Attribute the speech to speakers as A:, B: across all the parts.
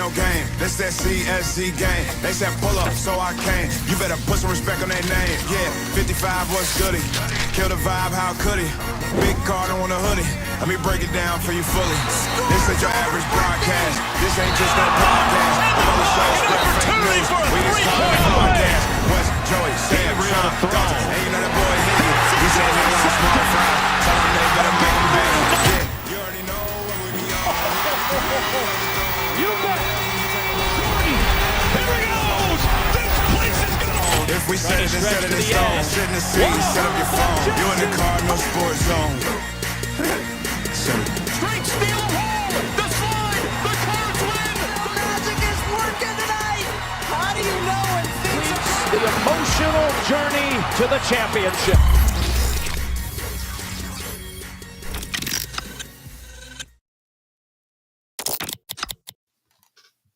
A: no game. That's that CSC game. They said pull up, so I came. You better put some respect on their name. Yeah, 55 was goody. Kill the vibe, how could he? Big Cardinal on the hoodie. Let me break it down for you fully. This ain't your average broadcast. This ain't just no podcast. I'm on the show, spread fake news. We just call it a podcast. West, Joey, Sam, Sean, Dalton. And you know that boy hit you. He said he want small fries. Tell him they better make him big. Yeah, you already know what we be on.
B: You bet. Here he goes. This place is gone.
A: If we set it and set it in stone, sit in the seat, set up your phone. You in the Cardinal sports zone.
B: Straight steal of home. The slide. The Cards win.
C: The magic is working tonight. How do you know when things are...
B: The emotional journey to the championship.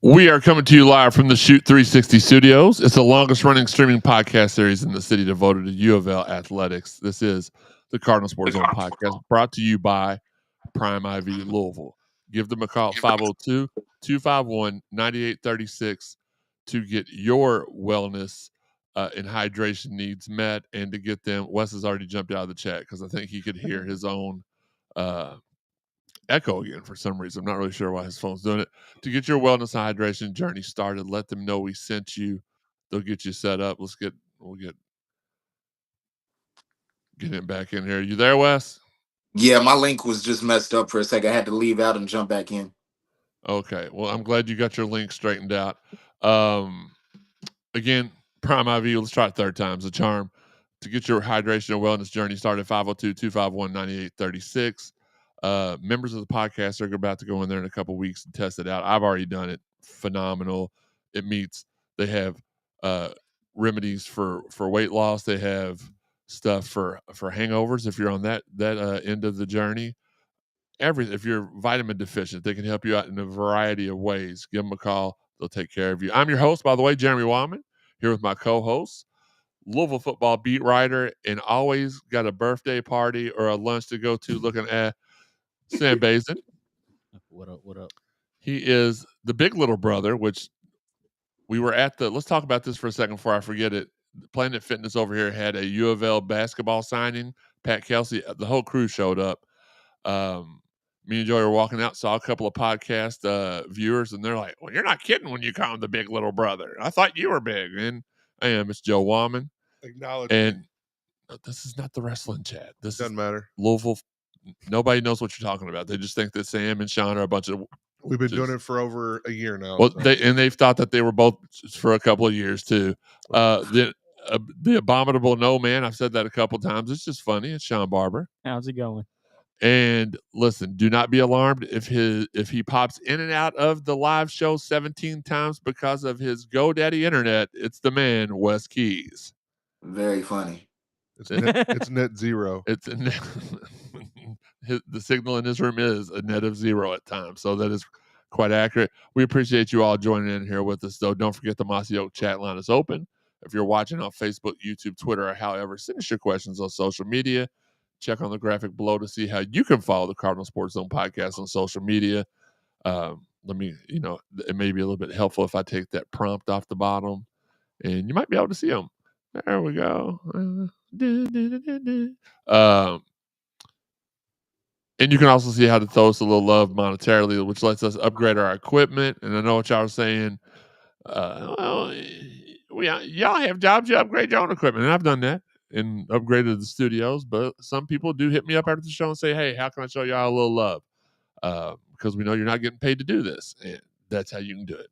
D: We are coming to you live from the Shoot 360 studios. It's the longest running streaming podcast series in the city devoted to U of L athletics. This is the Cardinal Sports Zone podcast brought to you by Prime IV Louisville. Give them a call at 502-251-9836 to get your wellness and hydration needs met, and to get them. Wes has already jumped out of the chat because I think he could hear his own echo again for some reason. I'm not really sure why his phone's doing it. To get your wellness and hydration journey started, let them know we sent you. They'll get you set up. We'll get him back in here. You there, Wes?
E: Yeah, my link was just messed up for a second. I had to leave out and jump back in.
D: Okay. Well, I'm glad you got your link straightened out. Again, Prime IV, let's try it third time's a charm. To get your hydration and wellness journey started, 502-251-9836. Members of the podcast are about to go in there in a couple weeks and test it out. I've already done it. Phenomenal. It meets. They have remedies for weight loss. They have stuff for hangovers if you're on that end of the journey. If you're vitamin deficient, they can help you out in a variety of ways. Give them a call. They'll take care of you. I'm your host, by the way, Jeremy Wildman, here with my co-host, Louisville football beat writer, and always got a birthday party or a lunch to go to looking at Sam Bazin.
F: What up?
D: He is the big little brother, which we were at let's talk about this for a second before I forget it. Planet Fitness over here had a U of L basketball signing. Pat Kelsey, the whole crew showed up. Me and Joey were walking out, saw a couple of podcast viewers, and they're like, well, you're not kidding when you call him the big little brother. I thought you were big. And I am. It's Joe Wallman.
G: Acknowledge.
D: And this is not the wrestling chat. This
G: doesn't matter.
D: Louisville. Nobody knows what you're talking about. They just think that Sam and Sean are a bunch of.
G: We've been doing it for over a year now.
D: Well, they've thought that they were both for a couple of years too. The abominable no man. I've said that a couple of times. It's just funny. It's Sean Barber.
F: How's it going?
D: And listen, do not be alarmed if he pops in and out of the live show 17 times because of his GoDaddy internet. It's the man, Wes Keys.
E: Very funny.
G: It's net zero.
D: It's the signal in this room is a net of zero at times, so that is quite accurate. We appreciate you all joining in here with us, though. Don't forget the Mossy Oak chat line is open. If you're watching on Facebook, YouTube, Twitter, or however, send us your questions on social media. Check on the graphic below to see how you can follow the Cardinal Sports Zone podcast on social media. It may be a little bit helpful if I take that prompt off the bottom, and you might be able to see them. There we go. And you can also see how to throw us a little love monetarily, which lets us upgrade our equipment. And I know what y'all are saying. Y'all have jobs, you upgrade your own equipment. And I've done that and upgraded the studios. But some people do hit me up after the show and say, hey, how can I show y'all a little love? Because we know you're not getting paid to do this. And that's how you can do it.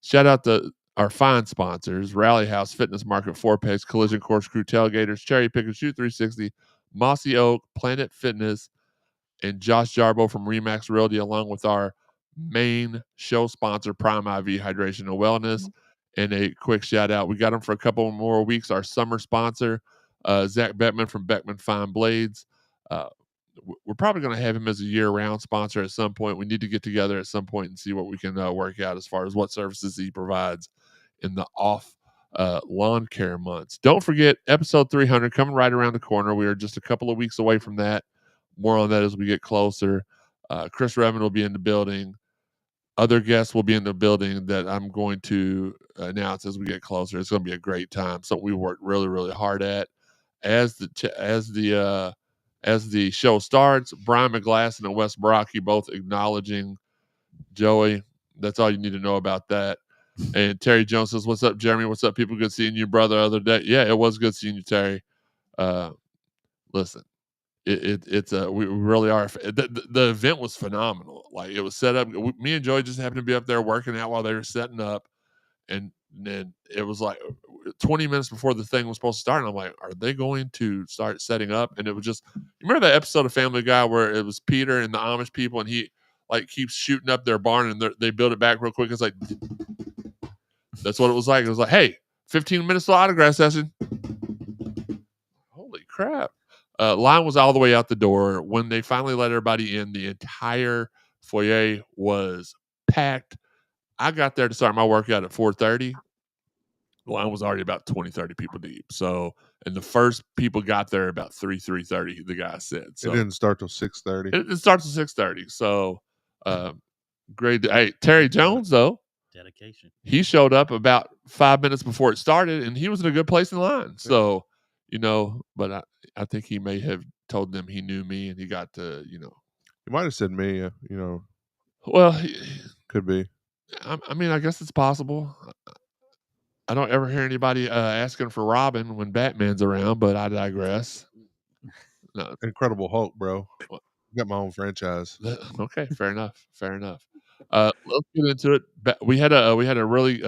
D: Shout out to our fine sponsors, Rally House, Fitness Market, Four Pegs, Collision Course, Crew Tailgaters, Cherry Picker, Shoot 360, Mossy Oak, Planet Fitness, and Josh Jarbo from Remax Realty, along with our main show sponsor, Prime IV Hydration and Wellness. And a quick shout out. We got them for a couple more weeks. Our summer sponsor, Zach Beckman from Beckman Fine Blades. We're probably going to have him as a year-round sponsor at some point. We need to get together at some point and see what we can work out as far as what services he provides in the off lawn care months. Don't forget, episode 300 coming right around the corner. We are just a couple of weeks away from that. More on that as we get closer. Chris Redmond will be in the building. other guests will be in the building that I'm going to announce as we get closer. It's going to be a great time. Something we worked really, really hard at. As the show starts, Brian McGlasson and Wes Baraki both acknowledging Joey. That's all you need to know about that. And Terry Jones says, "What's up, Jeremy? What's up, people? Good seeing you, brother. Other day, yeah, it was good seeing you, Terry. Listen, it's we really are. The event was phenomenal. Like it was set up. Me and Joey just happened to be up there working out while they were setting up, and then it was like 20 minutes before the thing was supposed to start. And I'm like, are they going to start setting up? And it was just, you remember that episode of Family Guy where it was Peter and the Amish people, and he like keeps shooting up their barn and they build it back real quick. It's like, that's what it was like. It was like, hey, 15 minutes of autograph session. Holy crap. Line was all the way out the door. When they finally let everybody in, the entire foyer was packed. I got there to start my workout at 4:30. The line was already about 20, 30 people deep. So, and the first people got there about 3:30, the guy said. So
G: it didn't start till 6:30.
D: It starts at 6:30. So, great. Hey, Terry Jones, though.
F: Dedication.
D: He showed up about 5 minutes before it started, and he was in a good place in line. So, but I think he may have told them he knew me, and he got to,
G: He might have said me,
D: Well,
G: could be.
D: I mean, I guess it's possible. I don't ever hear anybody asking for Robin when Batman's around, but I digress. No.
G: Incredible Hulk, bro. Got my own franchise.
D: Okay, fair enough. Let's get into it. We had a really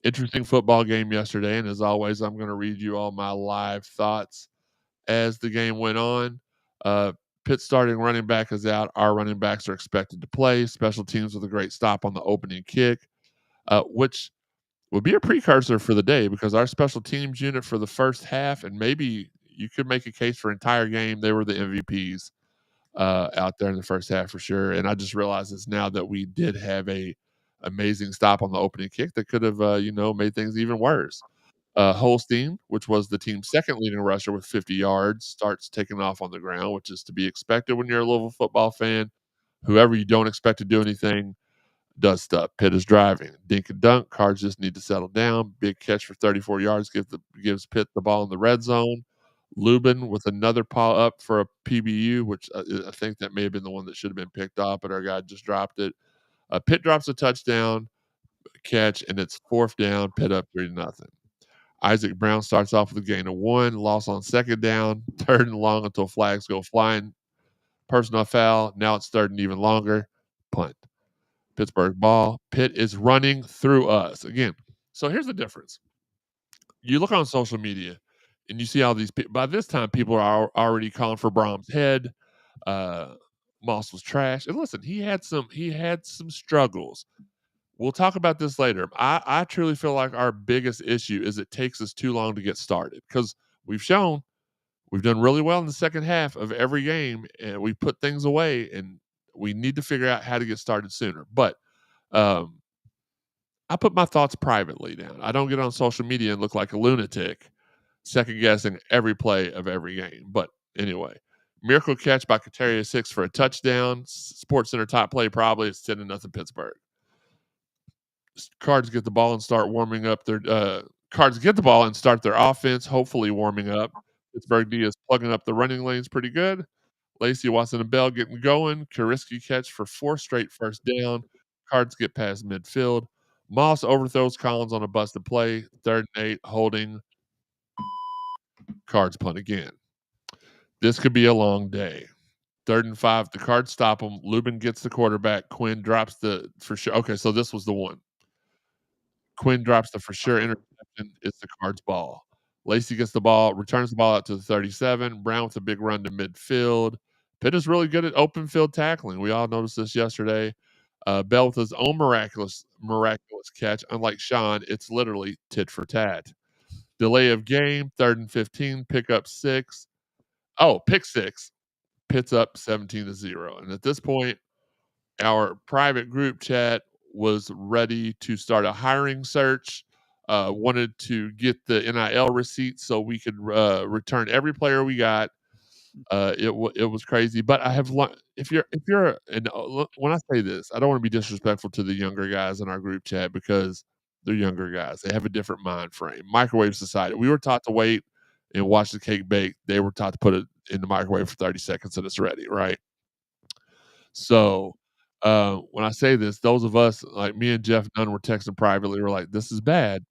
D: interesting football game yesterday, and as always, I'm going to read you all my live thoughts as the game went on. Pitt starting running back is out. Our running backs are expected to play. Special teams with a great stop on the opening kick, which would be a precursor for the day because our special teams unit for the first half, and maybe you could make a case for entire game, they were the MVPs out there in the first half for sure. And I just realized this now that we did have a amazing stop on the opening kick that could have made things even worse. Holstein, which was the team's second leading rusher with 50 yards, starts taking off on the ground, which is to be expected when you're a Louisville football fan. Whoever you don't expect to do anything does stuff. Pitt is driving. Dink and dunk. Cards just need to settle down. Big catch for 34 yards gives Pitt the ball in the red zone. Lubin with another paw up for a PBU, which I think that may have been the one that should have been picked off, but our guy just dropped it. Pitt drops a touchdown catch, and it's 4th down. Pitt up 3-0. Isaac Brown starts off with a gain of 1, loss on 2nd down, 3rd and long until flags go flying. Personal foul. Now it's 3rd and even longer. Punt. Pittsburgh ball. Pitt is running through us again. So here's the difference. You look on social media and you see all these people. By this time, people are already calling for Brahms' head. Moss was trash. And listen, he had some struggles. We'll talk about this later. I truly feel like our biggest issue is it takes us too long to get started because we've shown we've done really well in the second half of every game, and we put things away, and we need to figure out how to get started sooner. But I put my thoughts privately down. I don't get on social media and look like a lunatic, second guessing every play of every game. But anyway, miracle catch by Kateria 6 for a touchdown. Sports Center top play probably. It's 10-0 Pittsburgh. Cards get the ball and start warming up their Cards get the ball and start their offense, hopefully warming up. Pittsburgh D is plugging up the running lanes pretty good. Lacey, Watson, and Bell getting going. Kariski catch for 4 straight first down. Cards get past midfield. Moss overthrows Collins on a busted play. 3rd and 8, holding. Cards punt again. This could be a long day. 3rd and 5, the Cards stop him. Lubin gets the quarterback. Quinn drops the for sure. Okay, so this was the one. Quinn drops the for sure interception. It's the Cards ball. Lacey gets the ball, returns the ball out to the 37. Brown with a big run to midfield. Pitt is really good at open field tackling. We all noticed this yesterday. Bell with his own miraculous catch. Unlike Sean, it's literally tit for tat. Delay of game, 3rd and 15, pick up 6. Oh, pick 6. Pitt's up 17-0. And at this point, our private group chat was ready to start a hiring search. Wanted to get the NIL receipts so we could return every player we got It was crazy, but I have learned if you're and look, when I say this, I don't want to be disrespectful to the younger guys in our group chat because they're younger guys. They have a different mind frame. Microwave society. We were taught to wait and watch the cake bake. They were taught to put it in the microwave for 30 seconds and it's ready, right? So when I say this, those of us like me and Jeff Dunn were texting privately. We're like, "This is bad,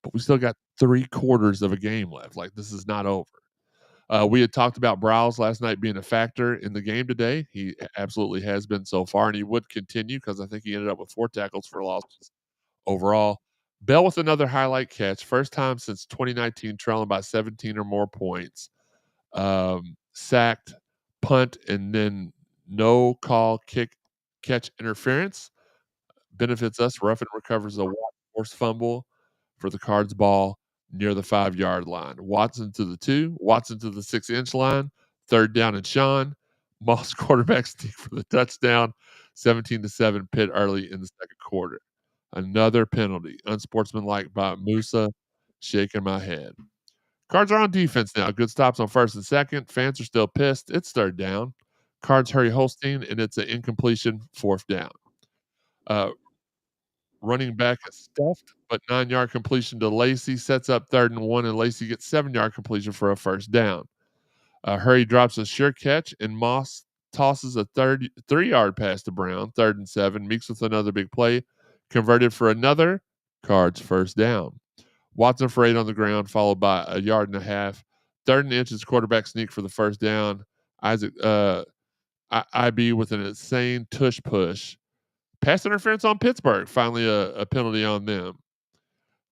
D: but we still got 3/4 of a game left. Like this is not over." We had talked about Browse last night being a factor in the game today. He absolutely has been so far, and he would continue because I think he ended up with 4 tackles for losses overall. Bell with another highlight catch, first time since 2019, trailing by 17 or more points. Sacked, punt, and then no call kick catch interference. Benefits us. Ruffin recovers a forced fumble for the Cards ball near the 5-yard line. Watson to the 2, Watson to the 6-inch line, 3rd down and Sean. Moss quarterback sneak for the touchdown, 17-7 Pitt early in the second quarter. Another penalty, unsportsmanlike by Musa, shaking my head. Cards are on defense now. Good stops on 1st and 2nd. Fans are still pissed. It's 3rd down. Cards hurry Holstein, and it's an incompletion, 4th down. Running back is stuffed, but 9-yard completion to Lacey sets up 3rd and 1, and Lacey gets 7-yard completion for a 1st down. Hurry drops a sure catch, and Moss tosses a 3-yard pass to Brown, 3rd and 7. Meeks with another big play, converted for another Cards 1st down. Watson for 8 on the ground, followed by a 1.5 yards. 3rd and inches, quarterback sneak for the 1st down. Isaac IB with an insane tush push. Pass interference on Pittsburgh. Finally, a penalty on them.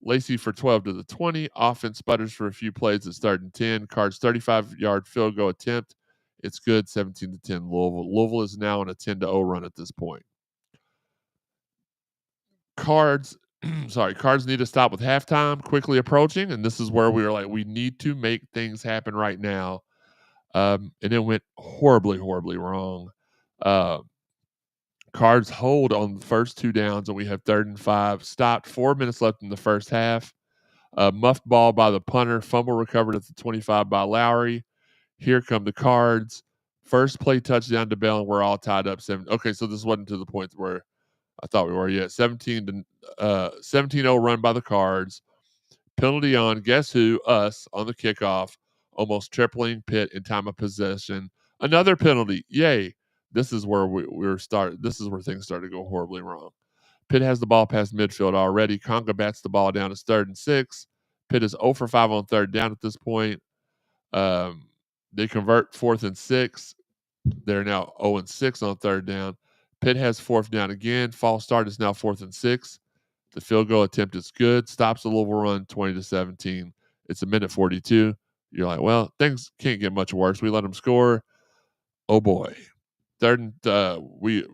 D: Lacey for 12 to the 20. Offense sputters for a few plays. It's 3rd and 10. Cards 35-yard field goal attempt. It's good, 17-10 Louisville. Louisville is now on a 10-0 run at this point. Cards need to stop with halftime quickly approaching, and this is where we were like, we need to make things happen right now. And it went horribly, horribly wrong. Cards hold on the first 2 downs, and we have 3rd and 5. Stopped, 4 minutes left in the first half. Muffed ball by the punter. Fumble recovered at the 25 by Lowry. Here come the Cards. First play touchdown to Bell, and we're all tied up 7. Okay, so this wasn't to the point where I thought we were yet. 17-0 run by the Cards. Penalty on, guess who? Us on the kickoff. Almost tripling Pitt in time of possession. Another penalty. Yay. This is where this is where things started to go horribly wrong. Pitt has the ball past midfield already. Conga bats the ball down. It's 3rd and 6. Pitt is 0 for 5 on 3rd down at this point. They convert 4th and 6. They're now 0 and 6 on 3rd down. Pitt has 4th down again. False start is now 4th and 6. The field goal attempt is good. Stops the Louisville run 20-17. It's a minute 42. You're like, well, things can't get much worse. We let them score. Oh boy. We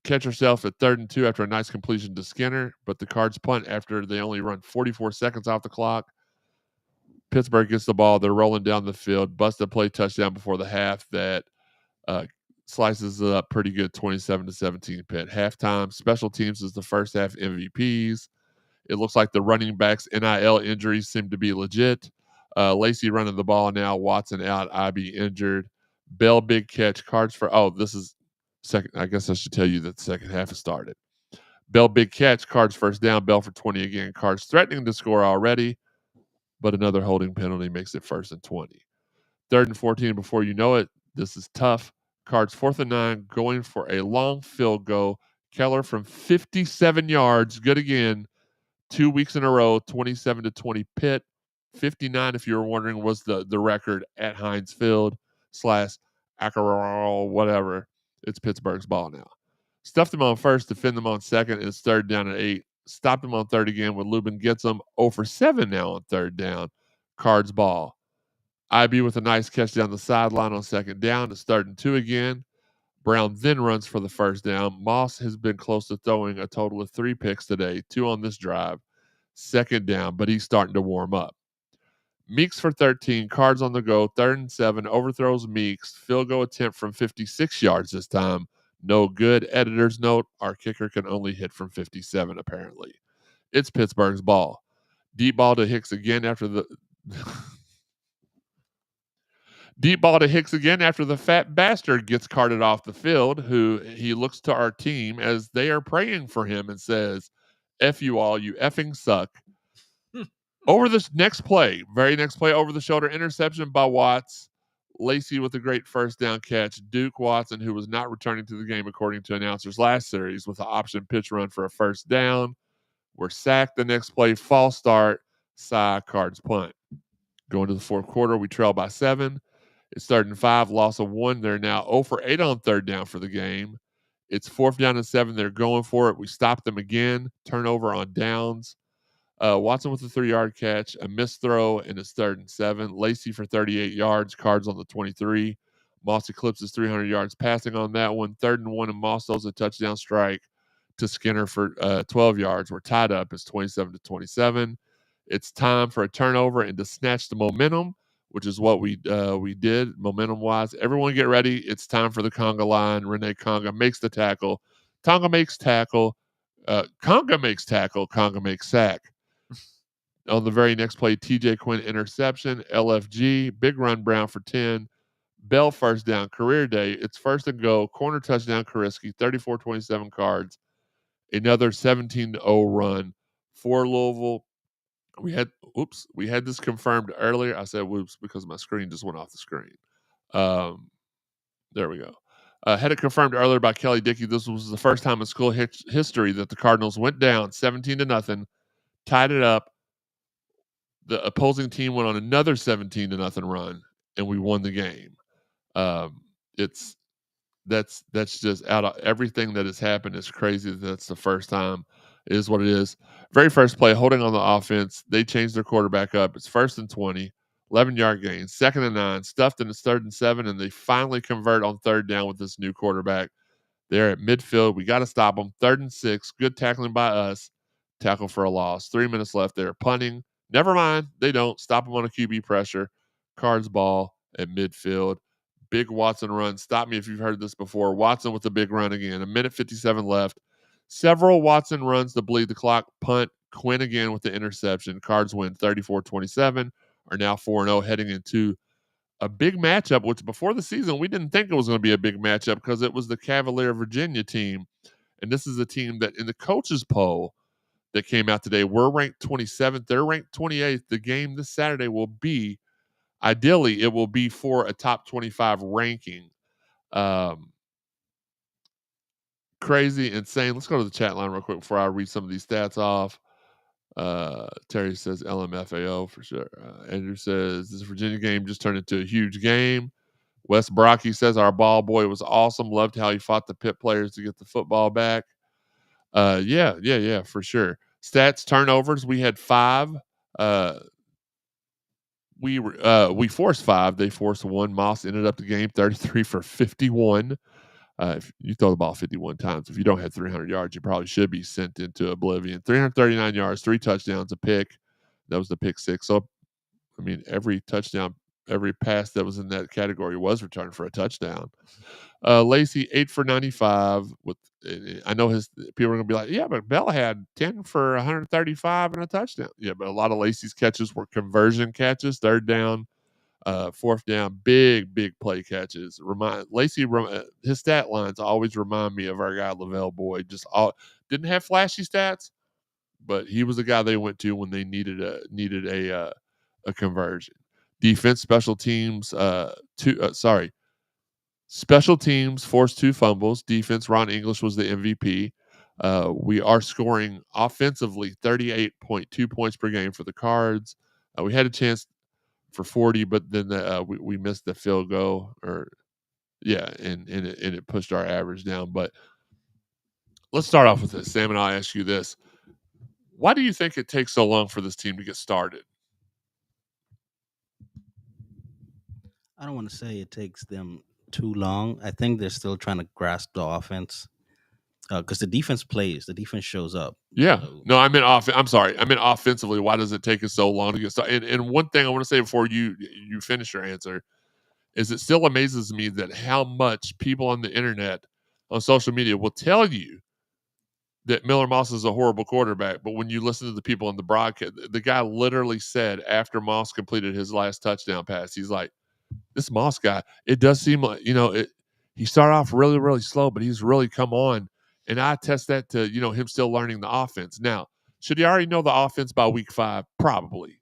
D: catch ourselves at 3rd and 2 after a nice completion to Skinner, but the Cards punt after they only run 44 seconds off the clock. Pittsburgh gets the ball. They're rolling down the field. Busted play touchdown before the half that slices it up pretty good, 27-17 Pitt. Halftime, special teams is the first half MVPs. It looks like the running backs' NIL injuries seem to be legit. Lacey running the ball now. Watson out. IB injured. Bell big catch. Cards for this is second. I guess I should tell you that the second half has started. Bell big catch. Cards 1st down. Bell for 20 again. Cards threatening to score already, but another holding penalty makes it 1st and 20. 3rd and 14 before you know it. This is tough. Cards 4th and 9 going for a long field goal. Keller from 57 yards. Good again. 2 weeks in a row. 27-20 Pitt. 59, if you were wondering, was the record at Heinz Field / Ackerall, whatever. It's Pittsburgh's ball now. Stuffed them on 1st, defend them on 2nd. It's 3rd down and 8. Stopped them on 3rd again when Lubin gets them. 0 for 7 now on 3rd down. Cards ball. IB with a nice catch down the sideline on 2nd down. It's 3rd and 2 again. Brown then runs for the 1st down. Moss has been close to throwing a total of 3 picks today, 2 on this drive. 2nd down, but he's starting to warm up. Meeks for 13, Cards on the go, 3rd and 7, overthrows Meeks, field goal attempt from 56 yards this time. No good. Editor's note, our kicker can only hit from 57 apparently. It's Pittsburgh's ball. Deep ball to Hicks again after the Deep ball to Hicks again after the fat bastard gets carted off the field, who he looks to our team as they are praying for him and says, F you all, you effing suck. Over this next play, very next play, over the shoulder interception by Watts. Lacey with a great first down catch. Duke Watson, who was not returning to the game according to announcers last series, with an option pitch run for a first down. We're sacked the next play, false start, Cards punt. Going to the fourth quarter, we trail by 7. It's 3rd and 5, loss of 1. They're now 0 for 8 on third down for the game. It's 4th down and 7. They're going for it. We stop them again. Turnover on downs. Watson with a 3-yard catch, a missed throw, and it's 3rd and 7. Lacey for 38 yards, Cards on the 23. Moss eclipses 300 yards passing on that one. 3rd and 1, and Moss throws a touchdown strike to Skinner for 12 yards. We're tied up. It's 27-27. It's time for a turnover and to snatch the momentum, which is what we did momentum-wise. Everyone get ready. It's time for the conga line. Renee Conga makes the tackle. Tonga makes tackle. Conga makes tackle. Conga makes sack. On the very next play, TJ Quinn interception, LFG, big run Brown for 10, Bell first down, career day. It's 1st and go, corner touchdown Kariski, 34-27 Cards, another 17-0 run for Louisville. We had this confirmed earlier. I said whoops because my screen just went off the screen. There we go. Had it confirmed earlier by Kelly Dickey. This was the first time in school history that the Cardinals went down 17-0, tied it up. The opposing team went on another 17-0 run, and we won the game. That's just out of everything that has happened. It's crazy that's the first time. It is what it is. Very first play, holding on the offense. They changed their quarterback up. It's 1st and 20, 11-yard gain, 2nd and 9, stuffed, and it's 3rd and 7, and they finally convert on 3rd down with this new quarterback. They're at midfield. We got to stop them. 3rd and 6, good tackling by us. Tackle for a loss. 3 minutes left. They're punting. Never mind. They don't. Stop them on a QB pressure. Cards ball at midfield. Big Watson run. Stop me if you've heard this before. Watson with a big run again. 1:57 left. Several Watson runs to bleed the clock. Punt. Quinn again with the interception. Cards win 34-27. Are now 4-0 heading into a big matchup, which before the season we didn't think it was going to be a big matchup because it was the Cavalier Virginia team. And this is a team that in the coaches poll that came out today, we're ranked 27th. They're ranked 28th. The game this Saturday will be, ideally, it will be for a top 25 ranking. Crazy, insane. Let's go to the chat line real quick before I read some of these stats off. Terry says LMFAO for sure. Andrew says this Virginia game just turned into a huge game. Wes Brocky says our ball boy was awesome. Loved how he fought the Pitt players to get the football back. Yeah, for sure. Stats, turnovers. We had 5. We forced 5. They forced 1. Moss ended up the game 33 for 51. If you throw the ball 51 times, if you don't have 300 yards, you probably should be sent into oblivion. 339 yards, 3 touchdowns, a pick. That was the pick 6. So, I mean, every touchdown, every pass that was in that category was returned for a touchdown. Lacey 8 for 95. With I know his people are gonna be like, yeah, but Bell had 10 for 135 and a touchdown. Yeah, but a lot of Lacey's catches were conversion catches. 3rd down, 4th down, big play catches. His stat lines always remind me of our guy Lavelle Boyd. Didn't have flashy stats, but he was the guy they went to when they needed a conversion. Defense, special teams, special teams forced 2 fumbles. Defense, Ron English was the MVP. We are scoring offensively 38.2 points per game for the Cards. We had a chance for 40, but then we missed the field goal, and it pushed our average down. But let's start off with this. Sam, and I'll ask you this. Why do you think it takes so long for this team to get started?
F: I don't want to say it takes them too long. I think they're still trying to grasp the offense because the defense plays. The defense shows up.
D: Yeah.
F: So,
D: No, I meant I'm sorry. I meant offensively. Why does it take us so long to get started? And one thing I want to say before you finish your answer is it still amazes me that how much people on the internet, on social media, will tell you that Miller Moss is a horrible quarterback. But when you listen to the people on the broadcast, the guy literally said after Moss completed his last touchdown pass, he's like, this Moss guy, it does seem like, he started off really, really slow, but he's really come on. And I attest that to, him still learning the offense. Now, should he already know the offense by week 5? Probably.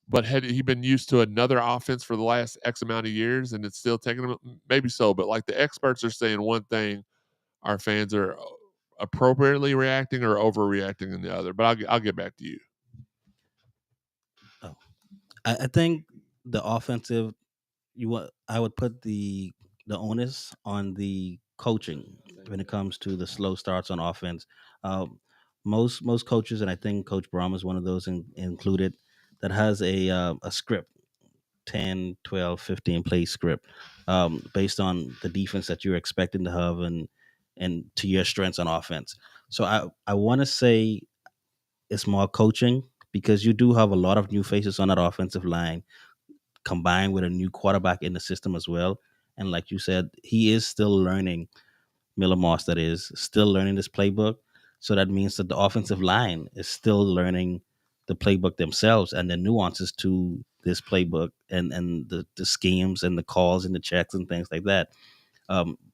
D: But had he been used to another offense for the last X amount of years and it's still taking him? Maybe so. But like the experts are saying one thing, our fans are appropriately reacting or overreacting in the other. But I'll get back to you.
F: Oh, I think the offensive. I would put the onus on the coaching when it comes to the slow starts on offense. Most coaches, and I think Coach Brom is one of those included, that has a script, 10, 12, 15 play script, based on the defense that you're expecting to have and to your strengths on offense. So I want to say it's more coaching because you do have a lot of new faces on that offensive line combined with a new quarterback in the system as well. And like you said, he is still learning, Miller Moss, that is still learning this playbook. So that means that the offensive line is still learning the playbook themselves and the nuances to this playbook and the schemes and the calls and the checks and things like that.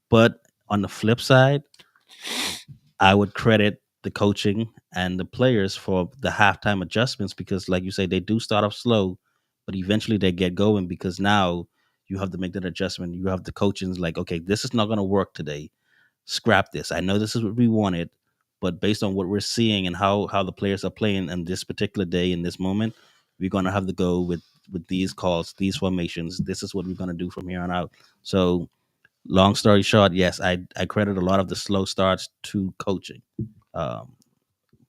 F: But on the flip side, I would credit the coaching and the players for the halftime adjustments because, like you say, they do start off slow, but eventually they get going because now you have to make that adjustment. You have the coaching's like, okay, this is not going to work today. Scrap this. I know this is what we wanted, but based on what we're seeing and how the players are playing on this particular day in this moment, we're going to have to go with these calls, these formations. This is what we're going to do from here on out. So long story short, yes, I credit a lot of the slow starts to coaching.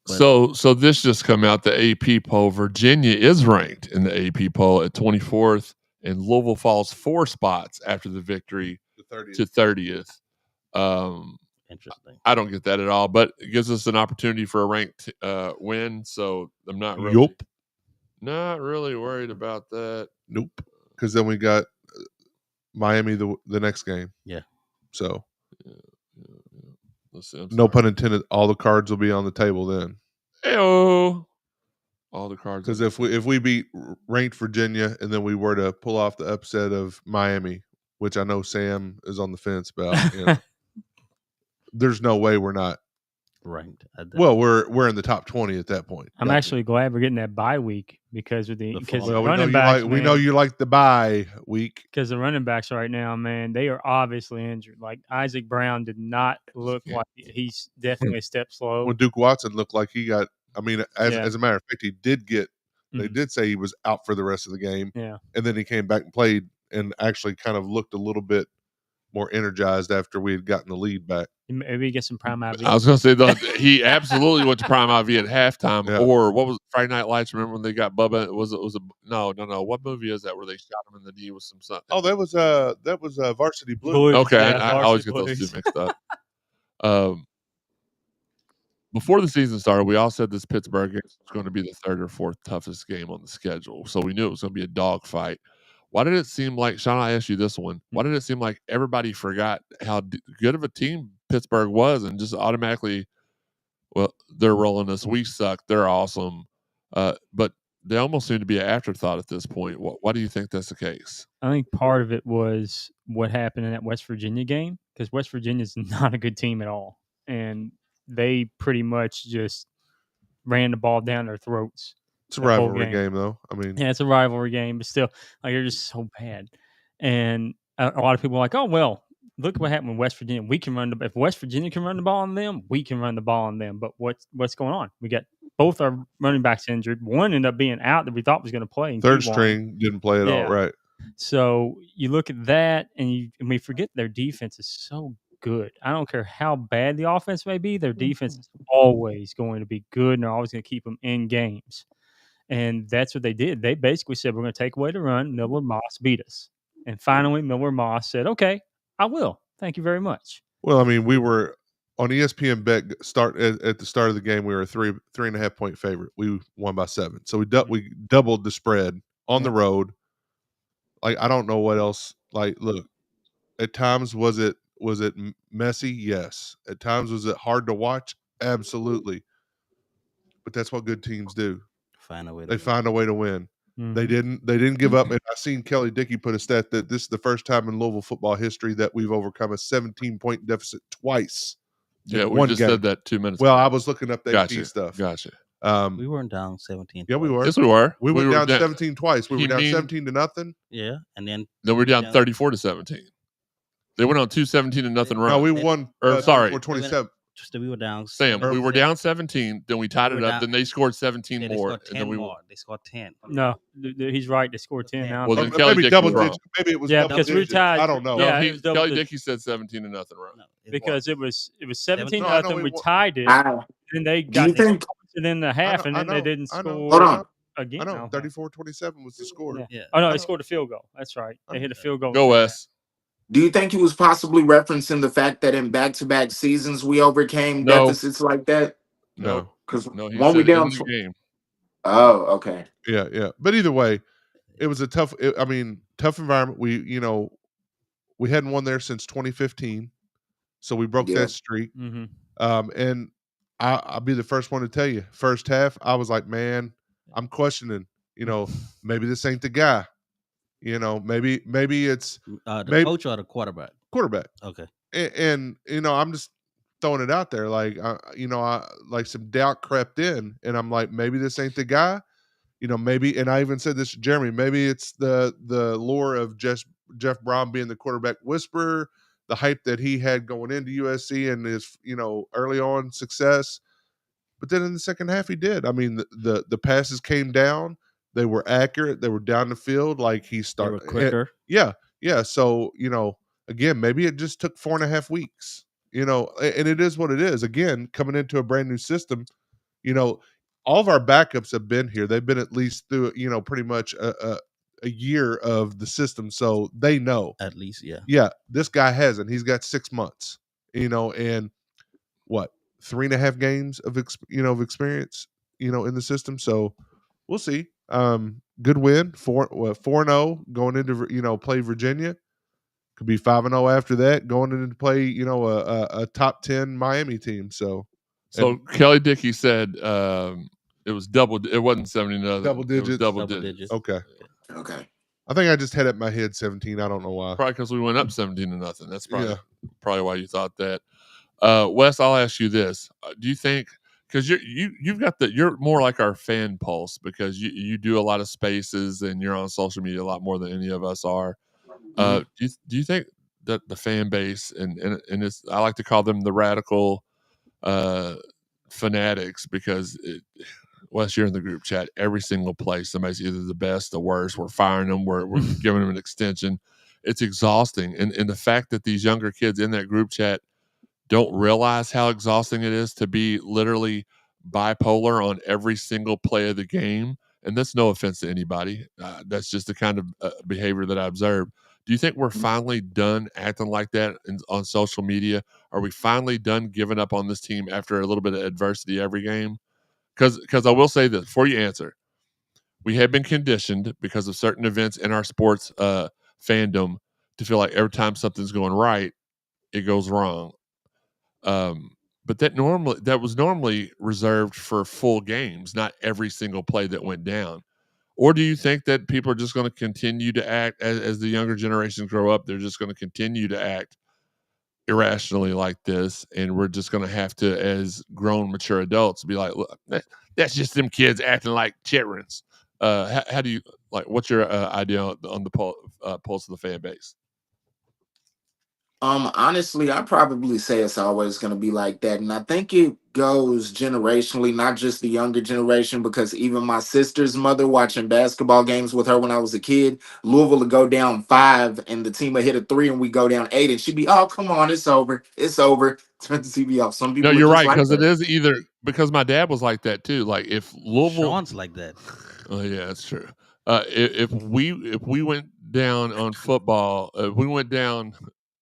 D: So this just come out the AP poll. Virginia is ranked in the AP poll at 24th, and Louisville falls 4 spots after the victory to 30th.
F: Interesting.
D: I don't get that at all, but it gives us an opportunity for a ranked win. So I'm not really worried about that.
G: Nope. Because then we got Miami the next game.
F: Yeah.
G: So
D: Let's see,
G: no pun intended. All the cards will be on the table then.
D: Hey-o. All the cards.
G: Because if we beat ranked Virginia and then we were to pull off the upset of Miami, which I know Sam is on the fence about, there's no way we're not
F: ranked.
G: Well, we're in the top 20 at that point.
H: I'm actually glad we're getting that bye week because of
G: running backs. We know you like the bye week
H: because the running backs right now, man, they are obviously injured. Like Isaac Brown did not look like he's definitely a step slow.
G: When Duke Watson looked like he got. I mean, as a matter of fact, he did get. They did say he was out for the rest of the game.
H: Yeah,
G: and then he came back and played and actually kind of looked a little bit more energized after we had gotten the lead back.
H: Maybe get some Prime IV.
D: I was going to say, though, he absolutely went to Prime IV at halftime. Yeah. Or what was Friday Night Lights? Remember when they got Bubba? No. What movie is that where they shot him in the knee with some something?
G: Oh, that was Varsity Blues.
D: Okay, I always get those two mixed up. Before the season started, we all said this Pittsburgh game was going to be the 3rd or 4th toughest game on the schedule. So we knew it was going to be a dogfight. Why did it seem like, Sean, I asked you this one, why did it seem like everybody forgot how good of a team Pittsburgh was and just automatically, well, they're rolling us. We suck. They're awesome. But they almost seem to be an afterthought at this point. Why do you think that's the case?
H: I think part of it was what happened in that West Virginia game because West Virginia is not a good team at all. And they pretty much just ran the ball down their throats.
G: It's a rivalry game, though. I mean,
H: yeah, it's a rivalry game, but still, like they're just so bad. And a lot of people are like, "Oh well, look what happened with West Virginia. We can run if West Virginia can run the ball on them, we can run the ball on them." But what's going on? We got both our running backs injured. One ended up being out that we thought was going to play.
G: Third string didn't play at all, right?
H: So you look at that, and we forget their defense is so good. I don't care how bad the offense may be, their defense is always going to be good, and they're always going to keep them in games. And that's what they did. They basically said, we're going to take away the run. Miller Moss beat us. And finally, Miller Moss said, okay, I will. Thank you very much.
G: Well, I mean, we were on ESPN bet at the start of the game. We were a 3.5 point favorite. We won by 7. So we doubled the spread on the road. Like, I don't know what else. Like, look, at times was it messy? Yes. At times was it hard to watch? Absolutely. But that's what good teams do.
F: Find a way.
G: They find a way to win. They didn't give up. And I seen Kelly Dickey put a stat that this is the first time in Louisville football history that we've overcome a 17-point deficit twice.
D: Yeah, we
G: one
D: just
G: game.
D: said that 2 minutes
G: Well,
D: ago.
G: I was looking up the AP stuff.
D: Gotcha.
F: We weren't down 17.
G: Yeah, we were.
D: Yes, we were.
G: We went down 17 twice. We
D: He
G: were down
D: mean-
G: 17-0.
F: Yeah, and then
D: we were down 34-17. They went on 2 17-0 runs.
G: No, we won.
D: Sorry,
G: 27.
F: we were down.
D: Sam, we were down 17. Then we tied it up. Then they scored 17
F: They
D: more.
F: scored 10
D: and then we
F: more. They scored 10.
H: No, he's right. They scored 10 now.
D: Well, then
G: Or
D: Kelly
G: maybe
D: Dickey
G: double
D: was wrong.
G: digits. Maybe it was
H: Yeah,
G: double
H: because we
G: digits.
H: tied.
G: I don't know.
H: Yeah,
D: No,
H: it was double
D: Kelly
H: digits.
D: Dickey said 17-0 run.
H: Because it was 17
G: No, I know
H: nothing. We
G: it wa-
H: tied it, and they
E: Do
H: got
E: you think?
H: it in the half, and
G: I
H: then they
G: know,
H: didn't
G: I know.
H: score
E: Hold on.
H: again.
G: I know. 34-27 was the score.
H: Yeah.
F: Yeah.
H: Oh no,
G: I
H: they
G: know.
H: scored a field goal. That's right. They hit a field goal.
D: Go Wes.
E: Do you think he was possibly referencing the fact that in back-to-back seasons we overcame
D: No.
E: deficits like that?
G: No.
E: Because
D: No, he
E: when we
D: said in
E: down.
D: the game.
E: Oh, okay.
G: Yeah. But either way, it was a tough environment. We hadn't won there since 2015. So we broke
E: Yeah.
G: that streak.
H: Mm-hmm.
G: And I'll be the first one to tell you, first half, I was like, man, I'm questioning, maybe this ain't the guy. Maybe it's
F: The coach or the quarterback?
G: quarterback.
F: Okay.
G: And I'm just throwing it out there, like like some doubt crept in, and I'm like, maybe this ain't the guy, maybe. And I even said this to Jeremy, maybe it's the lure of Jeff Brown being the quarterback whisperer, the hype that he had going into USC and his early on success. But then in the second half, he did. I mean, the passes came down, they were accurate, they were down the field, like he started.
F: They were quicker.
G: Yeah. So, again, maybe it just took 4.5 weeks, and it is what it is. Again, coming into a brand new system, all of our backups have been here. They've been at least through, pretty much a year of the system. So they know.
F: At least, yeah.
G: Yeah, this guy hasn't. He's got 6 months, and what, 3.5 games of experience, in the system. So we'll see. Good win, 4-0 going into play Virginia. Could be 5-0 after that, going into play a top 10 Miami team. So
D: Kelly Dickey said it was double. It wasn't 70-0.
G: Double digits.
D: It was double digits.
G: Okay.
E: Okay.
G: I think I just had it in my head 17. I don't know why.
D: Probably because we went up 17-0. That's probably why you thought that. Wes, I'll ask you this: do you think, because you're more like our fan pulse, because you do a lot of spaces and you're on social media a lot more than any of us are. Do you think that the fan base and it's, I like to call them the radical fanatics, because Wes, you're in the group chat every single place. Somebody's either the best, the worst. We're firing them. We're giving them an extension. It's exhausting, and the fact that these younger kids in that group chat don't realize how exhausting it is to be literally bipolar on every single play of the game. And that's no offense to anybody. That's just the kind of behavior that I observe. Do you think we're finally done acting like that on social media? Are we finally done giving up on this team after a little bit of adversity every game? Because I will say this before you answer. We have been conditioned because of certain events in our sports fandom to feel like every time something's going right, it goes wrong. But that was normally reserved for full games, not every single play that went down. Or do you think that people are just going to continue to act as the younger generations grow up? They're just going to continue to act irrationally like this, and we're just going to have to, as grown, mature adults, be like, "Look, that's just them kids acting like childrens." How do you what's your idea on the pulse of the fan base?
E: Honestly, I probably say it's always going to be like that, and I think it goes generationally, not just the younger generation. Because even my sister's mother, watching basketball games with her when I was a kid, Louisville would go down 5, and the team would hit a 3, and we go down 8, and she'd be, "Oh, come on, it's over, it's over." Turn the TV off. Some people,
D: No, you're right, because
E: like
D: it is either, because my dad was like that too. Like if Louisville,
F: Sean's like that.
D: Oh yeah, that's true. If we went down on football, if we went down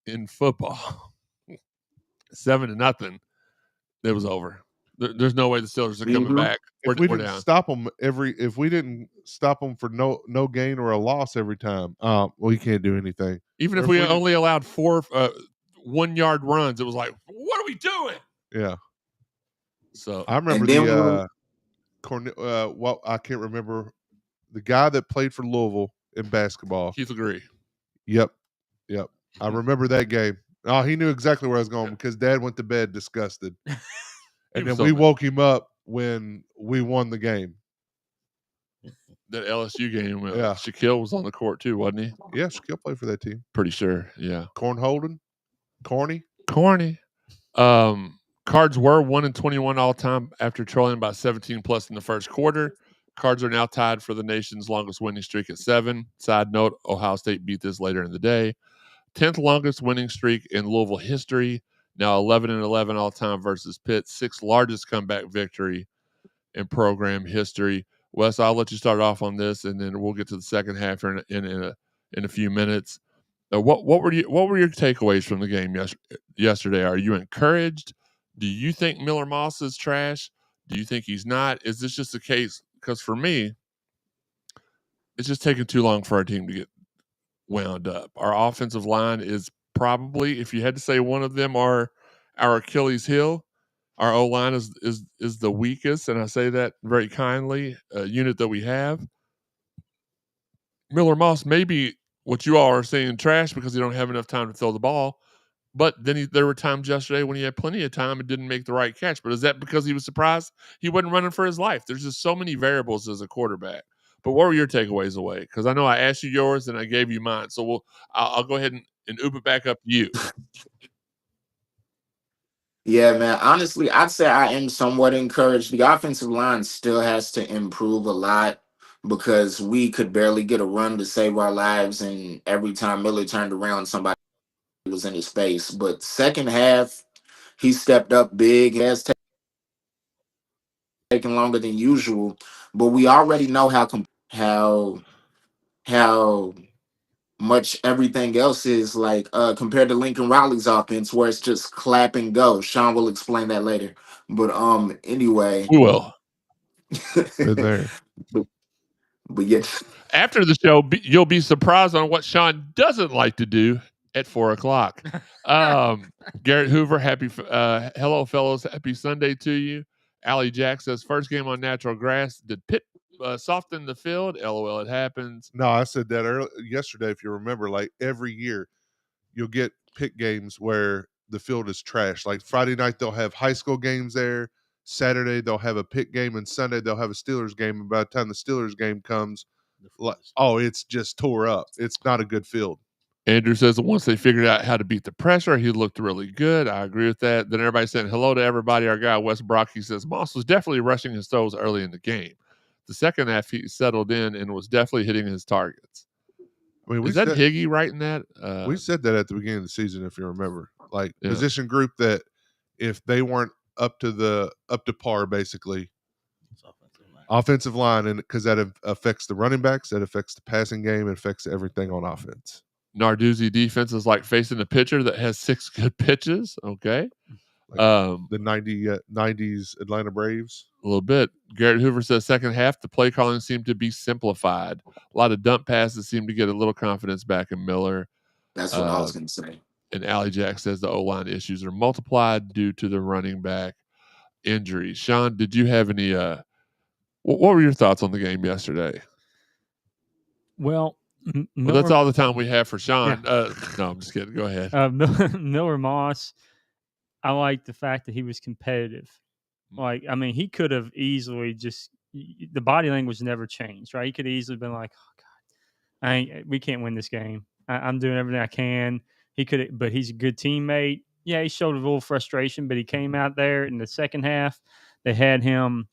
D: in football 7-0, it was over. There's no way the Steelers are coming back.
G: If we
D: We're
G: didn't
D: down.
G: stop them if we didn't stop them for no gain or a loss every time, we can't do anything.
D: Even
G: Or
D: if we only allowed 4 1-yard runs, it was like, what are we doing?
G: Yeah.
D: So
G: I remember
E: And then
G: I can't remember the guy that played for Louisville in basketball.
D: Keith agree.
G: Yep. I remember that game. Oh, he knew exactly where I was going because Dad went to bed disgusted. And then we woke him up when we won the game.
D: That LSU game,
G: Yeah.
D: Shaquille was on the court too, wasn't he?
G: Yeah, Shaquille played for that team.
D: Pretty sure, yeah.
G: Corny.
D: Cards were 1-21 all time after trailing by 17 plus in the first quarter. Cards are now tied for the nation's longest winning streak at 7. Side note, Ohio State beat this later in the day. 10th longest winning streak in Louisville history. Now 11-11 all time versus Pitt. 6th largest comeback victory in program history. Wes, I'll let you start off on this, and then we'll get to the second half in a few minutes. What were your takeaways from the game yesterday? Are you encouraged? Do you think Miller Moss is trash? Do you think he's not? Is this just a case? Because for me, it's just taking too long for our team to get wound up. Our offensive line is probably, if you had to say one of them are our Achilles heel, our O-line is the weakest, and I say that very kindly, unit that we have. Miller Moss may be what you all are saying trash because he don't have enough time to throw the ball. But then there were times yesterday when he had plenty of time and didn't make the right catch. But is that because he was surprised he wasn't running for his life? There's just so many variables as a quarterback. But what were your takeaways away? Because I know I asked you yours and I gave you mine. So I'll go ahead and oop it back up to you.
E: Yeah, man. Honestly, I'd say I am somewhat encouraged. The offensive line still has to improve a lot because we could barely get a run to save our lives. And every time Miller turned around, somebody was in his face. But second half, he stepped up big. He has taken longer than usual. But we already know how much everything else is like compared to Lincoln Riley's offense, where it's just clap and go. Sean will explain that later. But anyway,
D: We will.
G: Been there.
E: but yeah,
D: After the show, you'll be surprised on what Sean doesn't like to do at 4:00. Garrett Hoover, happy hello fellows, happy Sunday to you. Allie Jack says first game on natural grass. Did Pitt soften the field? LOL, it happens.
G: No, I said that yesterday. If you remember, like every year, you'll get Pitt games where the field is trash. Like Friday night, they'll have high school games there. Saturday, they'll have a Pitt game, and Sunday they'll have a Steelers game. And by the time the Steelers game comes, it's just tore up. It's not a good field.
D: Andrew says that once they figured out how to beat the pressure, he looked really good. I agree with that. Then everybody saying hello to everybody. Our guy Wes Brocky says Moss was definitely rushing his throws early in the game. The second half, he settled in and was definitely hitting his targets. I mean, is that Higgy writing that?
G: We said that at the beginning of the season, if you remember. Like position group that if they weren't up to par, basically, offensive line, and because that affects the running backs, that affects the passing game, it affects everything on offense.
D: Narduzzi defense is like facing a pitcher that has 6 good pitches. Okay.
G: Like the 90s Atlanta Braves.
D: A little bit. Garrett Hoover says second half, the play calling seemed to be simplified. A lot of dump passes seemed to get a little confidence back in Miller.
E: That's what I was going to say.
D: And Allie Jack says the O-line issues are multiplied due to the running back injuries. Sean, did you have any what were your thoughts on the game yesterday?
H: Well,
D: that's all the time we have for Sean. Yeah. No, I'm just kidding. Go ahead.
H: Miller Moss, I like the fact that he was competitive. Like, I mean, he could have easily the body language never changed, right? He could have easily been like, oh, God, we can't win this game. I'm doing everything I can. But he's a good teammate. Yeah, he showed a little frustration, but he came out there in the second half. They had him,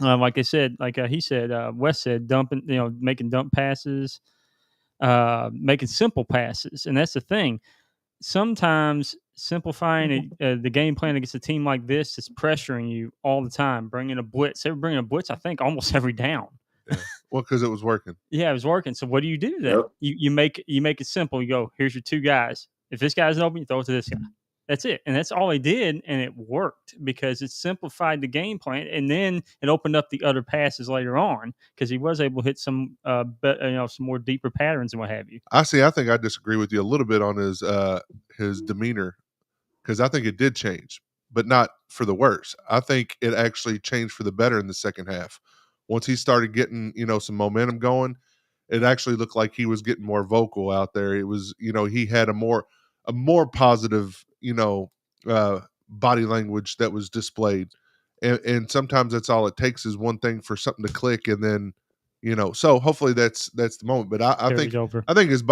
H: like I said, he said, Wes said, making dump passes, making simple passes. And that's the thing. Sometimes simplifying the game plan against a team like this is pressuring you all the time, bringing a blitz. They were bringing a blitz, I think, almost every down.
G: Yeah. Well, because it was working.
H: Yeah, it was working. So what do you do then? Yep. You make it simple. You go, here's your 2 guys. If this guy's open, you throw it to this guy. That's it. And that's all they did, and it worked because it simplified the game plan, and then it opened up the other passes later on because he was able to hit some some more deeper patterns and what have you.
G: I think I disagree with you a little bit on his demeanor because I think it did change, but not for the worse. I think it actually changed for the better in the second half. once he started getting, some momentum going, it actually looked like he was getting more vocal out there. It was, he had a more positive, body language that was displayed. And sometimes that's all it takes is one thing for something to click, and then, so hopefully that's the moment. But I
H: Carries
G: think
H: over.
G: it's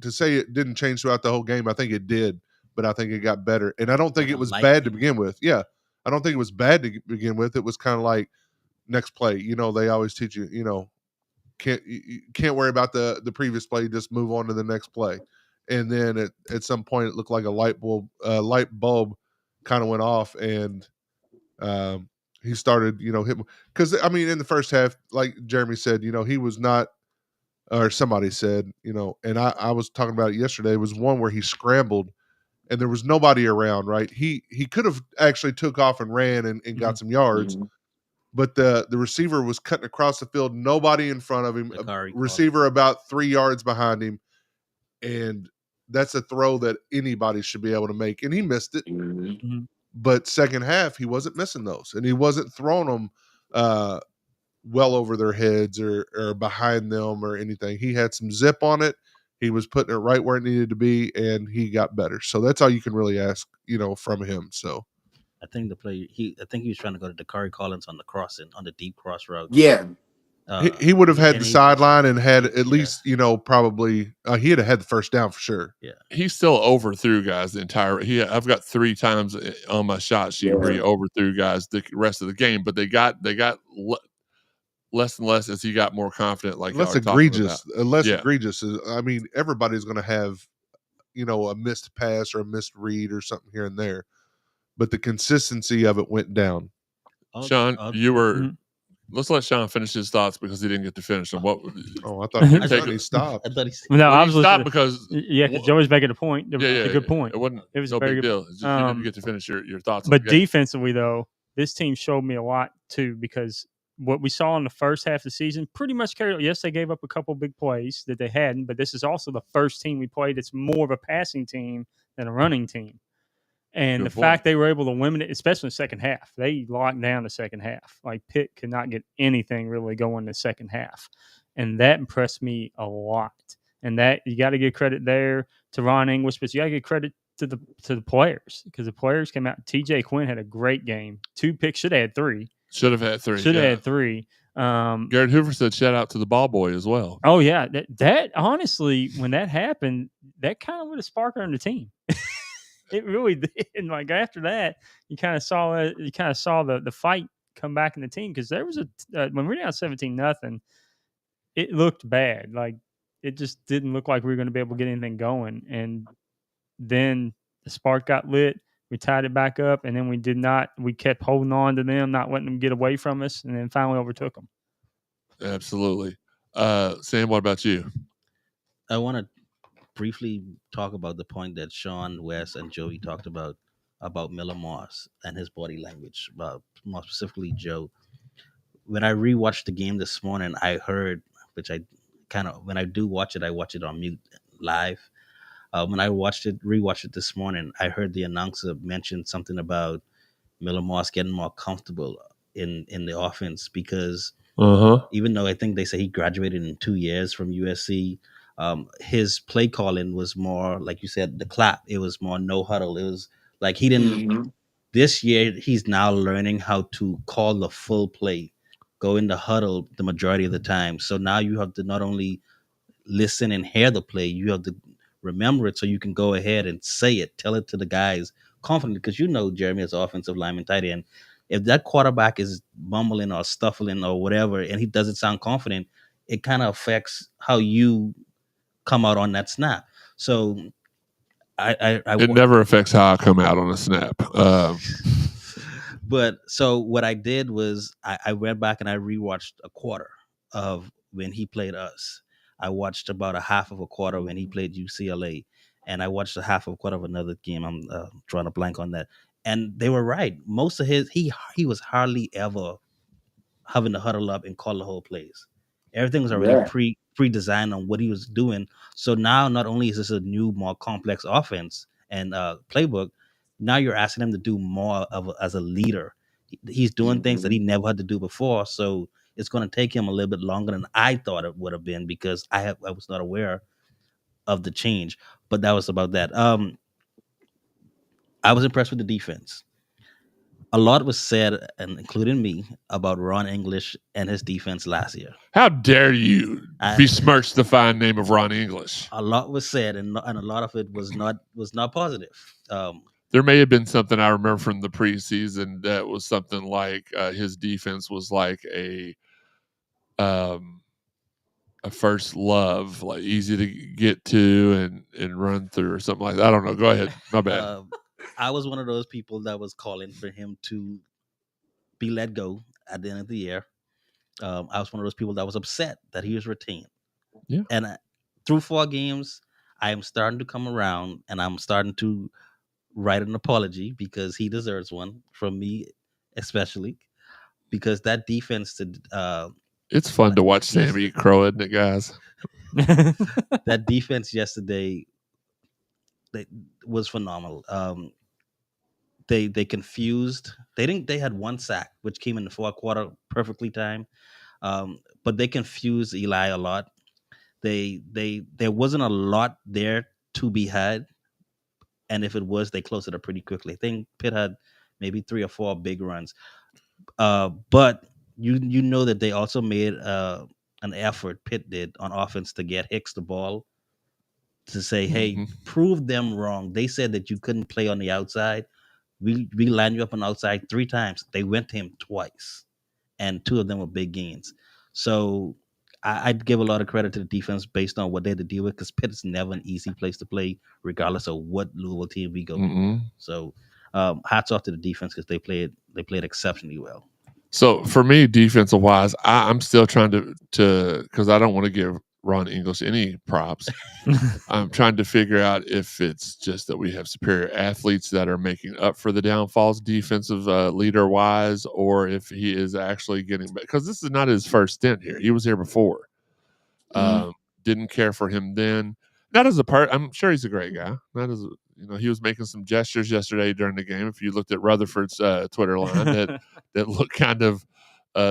G: to say it didn't change throughout the whole game. I think it did, but I think it got better. And I don't think it was bad to begin with. Yeah, I don't think it was bad to begin with. It was kind of like next play. They always teach you, you can't worry about the previous play. Just move on to the next play. And then at some point, it looked like a light bulb kind of went off, and he started, hitting. Because in the first half, like Jeremy said, he was not, or somebody said, and I was talking about it yesterday. It was one where he scrambled, and there was nobody around. Right, he could have actually took off and ran and got some yards.
E: Mhm.
G: But the receiver was cutting across the field, nobody in front of him,
F: Dakari caught
G: receiver about 3 yards behind him, and that's a throw that anybody should be able to make, and he missed it.
E: Mhm.
H: Mhm.
G: But second half, he wasn't missing those, and he wasn't throwing them well over their heads or behind them or anything. He had some zip on it. He was putting it right where it needed to be, and he got better. So that's all you can really ask, from him. So
F: I think I think he was trying to go to Dakari Collins on the crossing, on the deep cross route.
E: Yeah.
G: He would have had
F: and
G: the
F: he-
G: sideline and had at
F: Yeah.
G: least, probably he'd have had the first down for sure.
D: He still overthrew guys the entire. I've got 3 times on my shot sheet where he
E: Yeah.
D: overthrew guys the rest of the game, but they got less and less as he got more confident. Like
G: Less
D: y'all are talking
G: egregious.
D: about.
G: Less
D: Yeah.
G: egregious. Everybody's going to have, a missed pass or a missed read or something here and there, but the consistency of it went down.
D: Sean, you were.
H: Mhm.
D: Let's let Sean finish his thoughts because he didn't get to finish them. What?
G: Oh, I thought
D: Take
G: he
D: it.
G: stopped.
F: I thought
H: No,
D: Well,
H: I
D: he
H: was
D: stopped
H: listening.
D: because
H: Yeah, because Joey's making a point. It was a good point.
D: It wasn't.
H: It was
D: no
H: a very
D: big
H: good
D: deal. It's just you didn't get to finish your thoughts.
H: But
D: on the game.
H: defensively, though, this team showed me a lot too, because what we saw in the first half of the season pretty much carried. Yes, they gave up a couple big plays that they hadn't, but this is also the first team we played that's more of a passing team than a running team. And
D: Good
H: the
D: point.
H: fact they were able to limit it, especially in the second half, they locked down the second half. Like Pitt could not get anything really going in the second half. And that impressed me a lot. And that you got to give credit there to Ron English, but you got to give credit to the players, because the players came out. TJ Quinn had a great game. 2 picks, should have had 3.
D: Should have had 3.
H: Should have
D: yeah.
H: had 3.
D: Garrett Hoover said shout out to the ball boy as well.
H: Oh yeah, that honestly, when that happened, that kind of would have sparked on the team. It really did. And like after that, you kind of saw the fight come back in the team, because there was when we were down 17-0, it looked bad. Like it just didn't look like we were going to be able to get anything going. And then the spark got lit. We tied it back up, and then we did not. We kept holding on to them, not letting them get away from us, and then finally overtook them.
D: Absolutely. Sam, what about you?
F: I want to briefly talk about the point that Sean, Wes, and Joey talked about Miller Moss and his body language, more specifically Joe. When I rewatched the game this morning, I heard, which I kind of, when I do watch it, I watch it on mute live. When I rewatched it this morning, I heard the announcer mention something about Miller Moss getting more comfortable in the offense, because even though I think they say he graduated in 2 years from USC, his play calling was more, like you said, the clap. It was more no huddle. It was like he didn't.
E: Mhm.
F: This year, he's now learning how to call the full play, go in the huddle the majority of the time. So now you have to not only listen and hear the play, you have to remember it so you can go ahead and say it, tell it to the guys confidently. Because Jeremy, as offensive lineman, tight end, if that quarterback is bumbling or stuffling or whatever, and he doesn't sound confident, it kind of affects how you come out on that snap. So
D: It never affects how I come out on a snap.
F: But so what I did was I went back and I rewatched a quarter of when he played us. I watched about a half of a quarter when he played UCLA, and I watched a half of a quarter of another game. I'm drawing a blank on that. And they were right. Most of he was hardly ever having to huddle up and call the whole plays. Everything was already
E: Yeah.
F: pre-designed on what he was doing. So now not only is this a new, more complex offense and playbook, now you're asking him to do more as a leader. He's doing things that he never had to do before. So it's going to take him a little bit longer than I thought it would have been because I was not aware of the change. But that was about that. I was impressed with the defense. A lot was said, and including me, about Ron English and his defense last year.
D: How dare you besmirch the fine name of Ron English?
F: A lot was said, and a lot of it was not positive.
D: There may have been something I remember from the preseason that was something like his defense was like a first love, like easy to get to and run through or something like that. I don't know. Go ahead. My bad.
F: I was one of those people that was calling for him to be let go at the end of the year. I was one of those people that was upset that he was retained.
D: Yeah.
F: And through 4 games, I am starting to come around, and I'm starting to write an apology because he deserves one from me, especially because that defense.
D: It's fun to watch Sam eat crow, isn't it, guys?
F: That defense yesterday was phenomenal. They confused. They had 1 sack, which came in the 4th quarter, perfectly timed. But they confused Eli a lot. There wasn't a lot there to be had, and if it was, they closed it up pretty quickly. I think Pitt had maybe 3 or 4 big runs, but you know that they also made an effort. Pitt did on offense to get Hicks the ball to say, "Hey, prove them wrong." They said that you couldn't play on the outside. We lined you up on the outside 3 times. They went to him twice, and 2 of them were big gains. So I'd give a lot of credit to the defense based on what they had to deal with, because Pitt is never an easy place to play, regardless of what Louisville team we go to. So hats off to the defense because they played exceptionally well.
D: So for me, defensive wise, I'm still trying to because I don't want to give Ron English any props. I'm trying to figure out if it's just that we have superior athletes that are making up for the downfalls defensive leader wise, or if he is actually getting back, because this is not his first stint here. He was here before. Didn't care for him then. Not as a part. I'm sure he's a great guy. Not as he was making some gestures yesterday during the game. If you looked at Rutherford's Twitter line, that looked kind of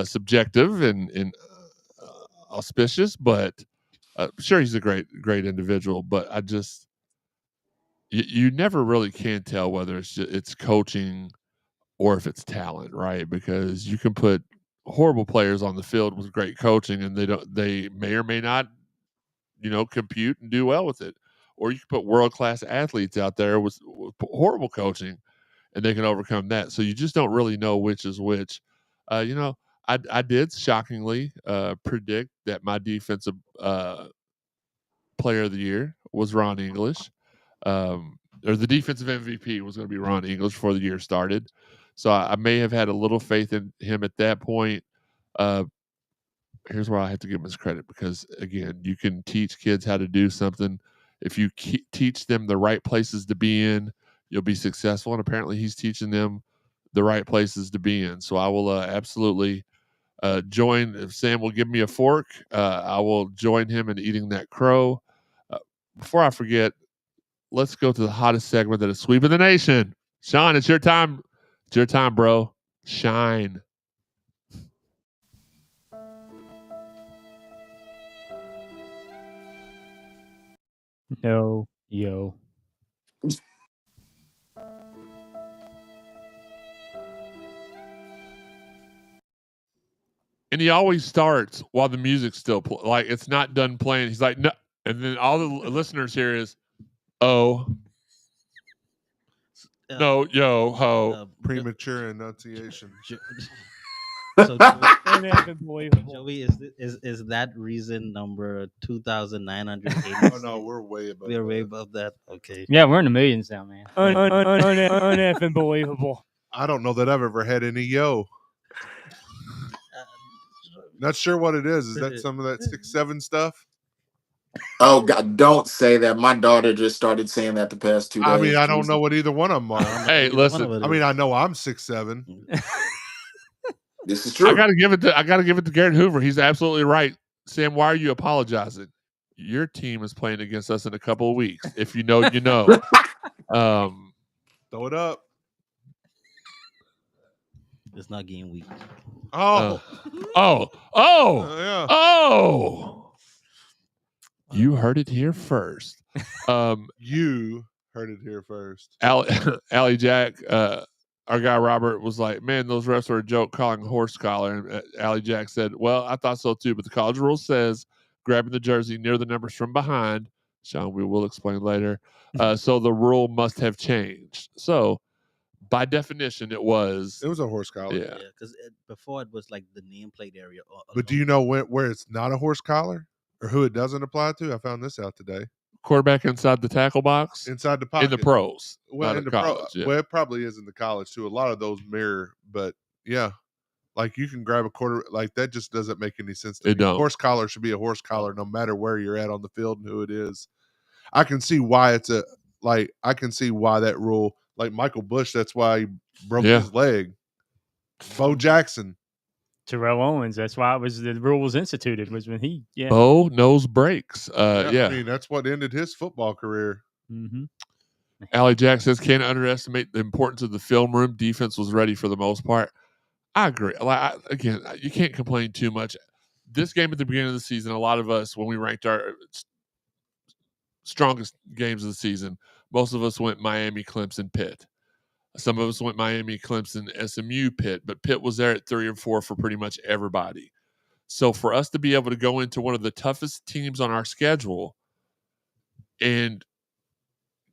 D: subjective and auspicious, but sure he's a great individual. But I just you never really can tell whether it's coaching or if it's talent, right? Because you can put horrible players on the field with great coaching, and they may or may not compute and do well with it. Or you can put world-class athletes out there with horrible coaching and they can overcome that. So you just don't really know which is which. I did shockingly predict that my defensive player of the year was Ron English. Or the defensive MVP was going to be Ron English before the year started. So I may have had a little faith in him at that point. Here's where I have to give him his credit, because again, you can teach kids how to do something. If you teach them the right places to be in, you'll be successful. And apparently he's teaching them the right places to be in. So I will absolutely join. If Sam will give me a fork, I will join him in eating that crow. Before I forget, let's go to the hottest segment that is sweeping the nation. Sean, it's your time. It's your time, bro. Shine.
H: No, yo.
D: And he always starts while the music's still like it's not done playing. He's like, no, and then all the listeners hear is, oh, no, yo, ho,
G: premature enunciation.
F: So
H: Unbelievable.
F: Joey, is that reason number 2,980?
G: Oh no, we're way above.
F: We're way above that. Okay.
H: Yeah, we're in the millions now, man. Unbelievable.
G: I don't know that I've ever had any yo. Not sure what it is. Is that some of that 6-7 stuff?
E: Oh God, don't say that. My daughter just started saying that the past 2 days.
G: I mean, I don't know what either one of them are.
D: Hey, listen.
G: I mean, I know I'm 6'7".
E: This is true.
D: I gotta give it to Garrett Hoover. He's absolutely right. Sam, why are you apologizing? Your team is playing against us in a couple of weeks. If you know, you know.
G: Throw it up.
F: It's not game week.
G: Oh,
D: Oh,
G: yeah.
D: You heard it here first.
G: You heard it here first.
D: Allie Jack, our guy Robert was like, "Man, those refs are a joke calling horse collar." And Allie Jack said, "Well, I thought so too, but the college rule says grabbing the jersey near the numbers from behind." Sean, we will explain later. So the rule must have changed. So by definition, it was
G: a horse collar.
D: Yeah,
F: because before it was like the nameplate area.
G: But do you know where it's not a horse collar or who it doesn't apply to? I found this out today.
D: Quarterback inside the tackle box,
G: inside the pocket
D: in the pros.
G: Well, in the college, well, it probably is in the college too. A lot of those mirror, but yeah, like you can grab a quarter like that. Just doesn't make any sense to me.
D: Don't.
G: Horse collar should be a horse collar, no matter where you're at on the field and who it is. I can see why it's I can see why that rule. Like Michael Bush, that's why he broke his leg. Bo Jackson.
H: Terrell Owens. That's why the rule was instituted. Was when he
D: Bo knows breaks.
G: I mean that's what ended his football career.
H: Mm-hmm.
D: Allie Jack says, "Can't underestimate the importance of the film room. Defense was ready for the most part." I agree. Again, you can't complain too much. This game at the beginning of the season, a lot of us, when we ranked our strongest games of the season, most of us went Miami, Clemson, Pitt. Some of us went Miami, Clemson, SMU, Pitt, but Pitt was there at 3 and 4 for pretty much everybody. So for us to be able to go into one of the toughest teams on our schedule and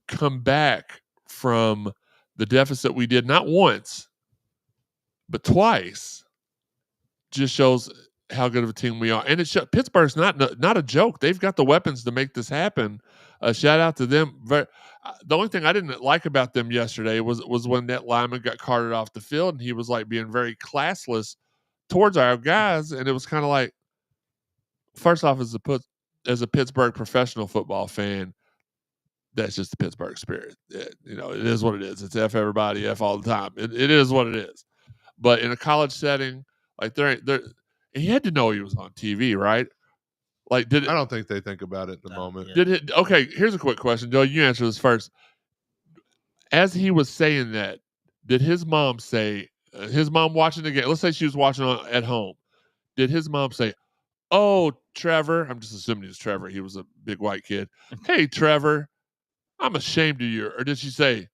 D: come back from the deficit we did not once, but twice, just shows how good of a team we are. And Pittsburgh's not a joke. They've got the weapons to make this happen. Shout out to them. The only thing I didn't like about them yesterday was when that lineman got carted off the field and he was like being very classless towards our guys. And it was kind of like, first off, as a Pittsburgh professional football fan, that's just the Pittsburgh spirit. It is what it is. It's F everybody, F all the time. It is what it is. But in a college setting, like he had to know he was on TV, right? Like, I
G: don't think they think about it in the moment.
D: Okay, here's a quick question, Joe. You answer this first. As he was saying that, did his mom say, his mom watching the game, let's say she was watching at home, did his mom say, "Oh, Trevor," I'm just assuming it's Trevor, he was a big white kid, "Hey, Trevor, I'm ashamed of you," or did she say,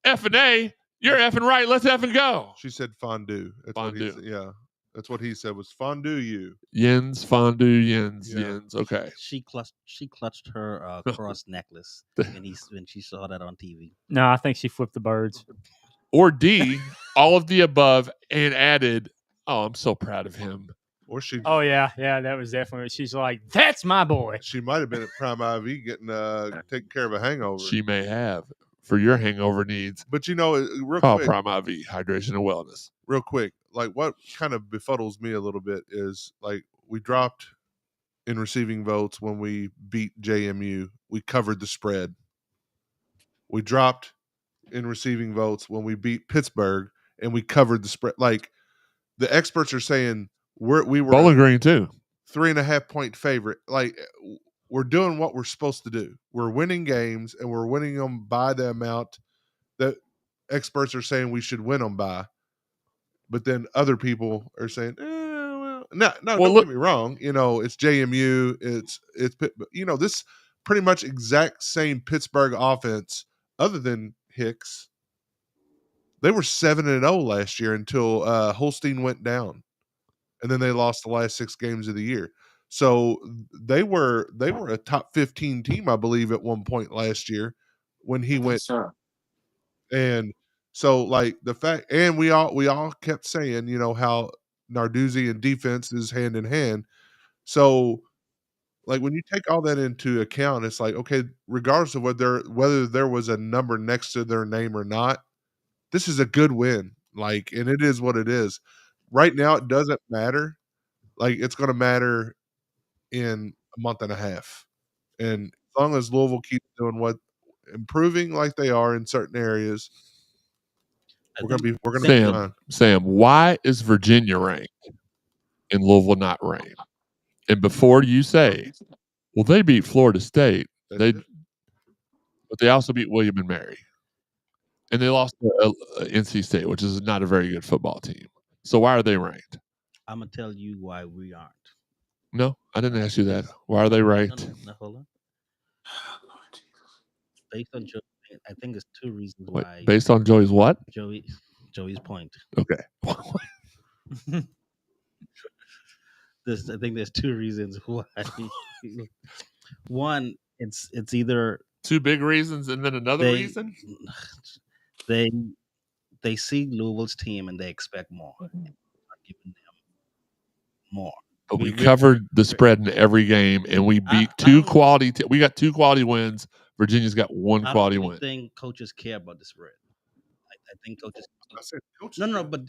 D: "F and A, you're effing right, let's effing go"?
G: She said fondue. That's
D: fondue.
G: Yeah. That's what he said was fondue you.
D: Yens, fondue, yens. Okay.
F: She clutched her cross necklace when she saw that on TV.
H: No, I think she flipped the birds.
D: Or D, all of the above, and added, "Oh, I'm so proud of him."
G: Or she.
H: Oh yeah, that was definitely. She's like, "That's my boy."
G: She might have been at Prime IV getting taking care of a hangover.
D: She may have for your hangover needs.
G: But real
D: call
G: quick,
D: Prime IV, hydration and wellness.
G: Real quick, like what kind of befuddles me a little bit is like we dropped in receiving votes when we beat JMU. We covered the spread. We dropped in receiving votes when we beat Pittsburgh, and we covered the spread. Like the experts are saying, we were
D: Bowling Green too,
G: 3.5 point favorite. Like we're doing what we're supposed to do. We're winning games, and we're winning them by the amount that experts are saying we should win them by. But then other people are saying, well, don't get me wrong. It's JMU. It's this pretty much exact same Pittsburgh offense, other than Hicks. They were 7-0 last year until Holstein went down, and then they lost the last 6 games of the year. So they were a top 15 team, I believe, at one point last year when he went. And so, like the fact, and we all kept saying, how Narduzzi and defense is hand in hand. So, like when you take all that into account, it's like, okay, regardless of whether there was a number next to their name or not, this is a good win. Like, and it is what it is. Right now, it doesn't matter. Like, it's going to matter in a month and a half, and as long as Louisville keeps doing improving like they are in certain areas. We're gonna be fine.
D: Sam, why is Virginia ranked and Louisville not ranked? And before you say, well, they beat Florida State, but they also beat William and Mary. And they lost to NC State, which is not a very good football team. So why are they ranked?
F: I'm gonna tell you why we aren't.
D: No, I didn't ask you that. Why are they
F: No,
D: ranked?
F: no, hold on. Based on Joey, I think there's two reasons
D: Wait,
F: why
D: based on Joey's what?
F: Joey's point.
D: Okay.
F: I think there's two reasons why. One, it's either
D: Two big reasons and then another
F: they
D: reason?
F: they they see Louisville's team and they expect more. Not giving them more.
D: But we
F: we're-
D: covered the spread in every game, and we beat
F: I
D: two
F: don't-
D: quality. We got two quality wins. Virginia's got one
F: I
D: quality
F: don't really
D: win.
F: think coaches care about the spread. I think coaches.
G: I said coaches.
F: No,
G: do.
F: but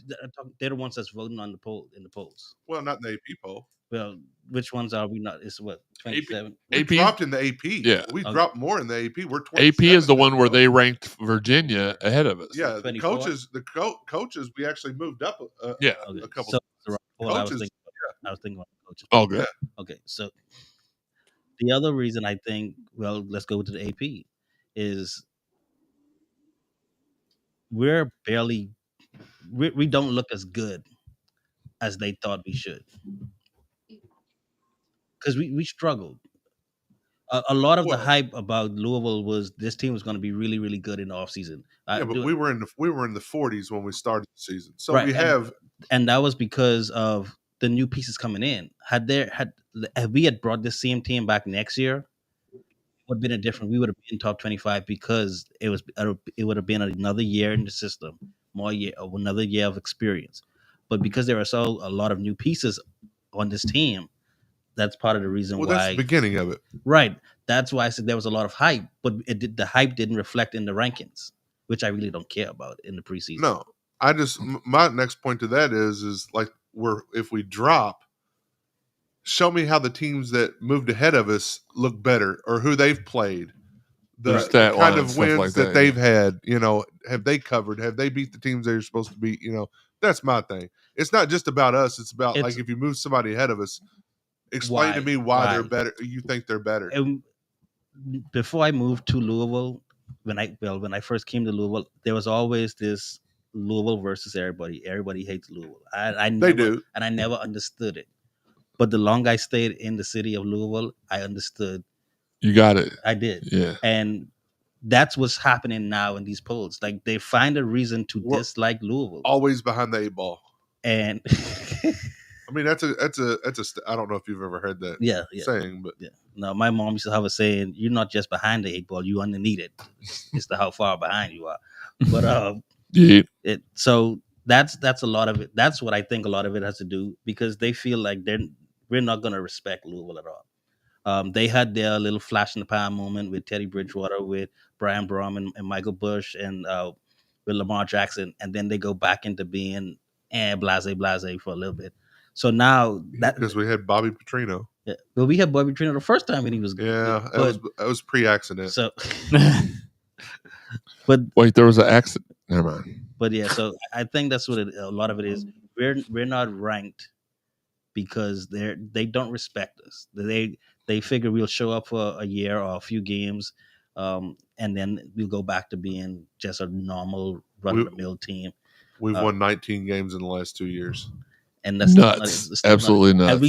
F: they're the ones that's voting on the poll in the polls.
G: Well, not in the AP poll.
F: Well, which ones are we not? It's what 27.
G: We
D: AP?
G: dropped in the AP.
D: Yeah.
G: We
F: Okay.
G: dropped more in the AP. We're 27th
D: AP is the one where
G: now.
D: they ranked Virginia ahead of us.
G: Yeah, the
F: 24?
G: coaches. Coaches. We actually moved up.
D: Yeah.
F: Okay,
G: a couple.
F: so the poll I was
G: coaches,
F: thinking. I was thinking about coaches.
D: Oh, good.
F: Okay, so the other reason I think, well, let's go to the AP, is we're barely, we don't look as good as they thought we should, because we struggled. A lot of the
G: Well-
F: hype about Louisville was this team was going to be really, really good in the offseason.
G: Yeah, but we were in the 40s when we started the season. So
F: Right,
G: we have
F: and that was because of the new pieces coming in. Had we had brought this same team back next year, would have been a different. We would have been top 25 because it would have been another year in the system, another year of experience. But because there are a lot of new pieces on this team, that's part of the reason
G: well,
F: why.
G: that's the beginning of it.
F: Right. That's why I said there was a lot of hype, but the hype didn't reflect in the rankings, which I really don't care about in the preseason.
G: No, I just my next point to that is like if we drop, show me how the teams that moved ahead of us look better or who they've played. The
D: stat
G: kind
D: line,
G: of
D: stuff
G: wins
D: like
G: that
D: that,
G: they've had, have they covered? Have they beat the teams they're supposed to beat? That's my thing. It's not just about us. It's about like if you move somebody ahead of us, explain to me why they're better. You think they're better.
F: And before I moved to Louisville, when I first came to Louisville, there was always this Louisville versus everybody. Everybody hates Louisville.
G: They do,
F: and I never understood it. But the longer I stayed in the city of Louisville, I understood.
D: You got it.
F: I did.
D: Yeah.
F: And that's what's happening now in these polls. Like they find a reason to dislike Louisville.
G: Always behind the 8 ball.
F: And
G: I mean, that's a. I don't know if you've ever heard that. Saying, but
F: no, my mom used to have a saying: "You're not just behind the 8 ball; you underneath it." It's the how far behind you are. But
D: yeah.
F: So that's a lot of it. That's what I think a lot of it has to do because they feel like we're not going to respect Louisville at all. They had their little flash in the pan moment with Teddy Bridgewater, with Brian Brom and Michael Bush, and with Lamar Jackson, and then they go back into being blase for a little bit. So now
G: because we had Bobby Petrino.
F: Yeah, but we had Bobby Petrino the first time when he was
G: good. That was pre-accident.
F: So, but
D: wait, there was an accident. Never mind.
F: But yeah, so I think that's what a lot of it is. We're not ranked because they don't respect us. They figure we'll show up for a year or a few games, and then we'll go back to being just a normal run-of-the-mill team.
G: We've won 19 games in the last 2 years.
F: And that's
D: nuts. Absolutely nuts.
F: And we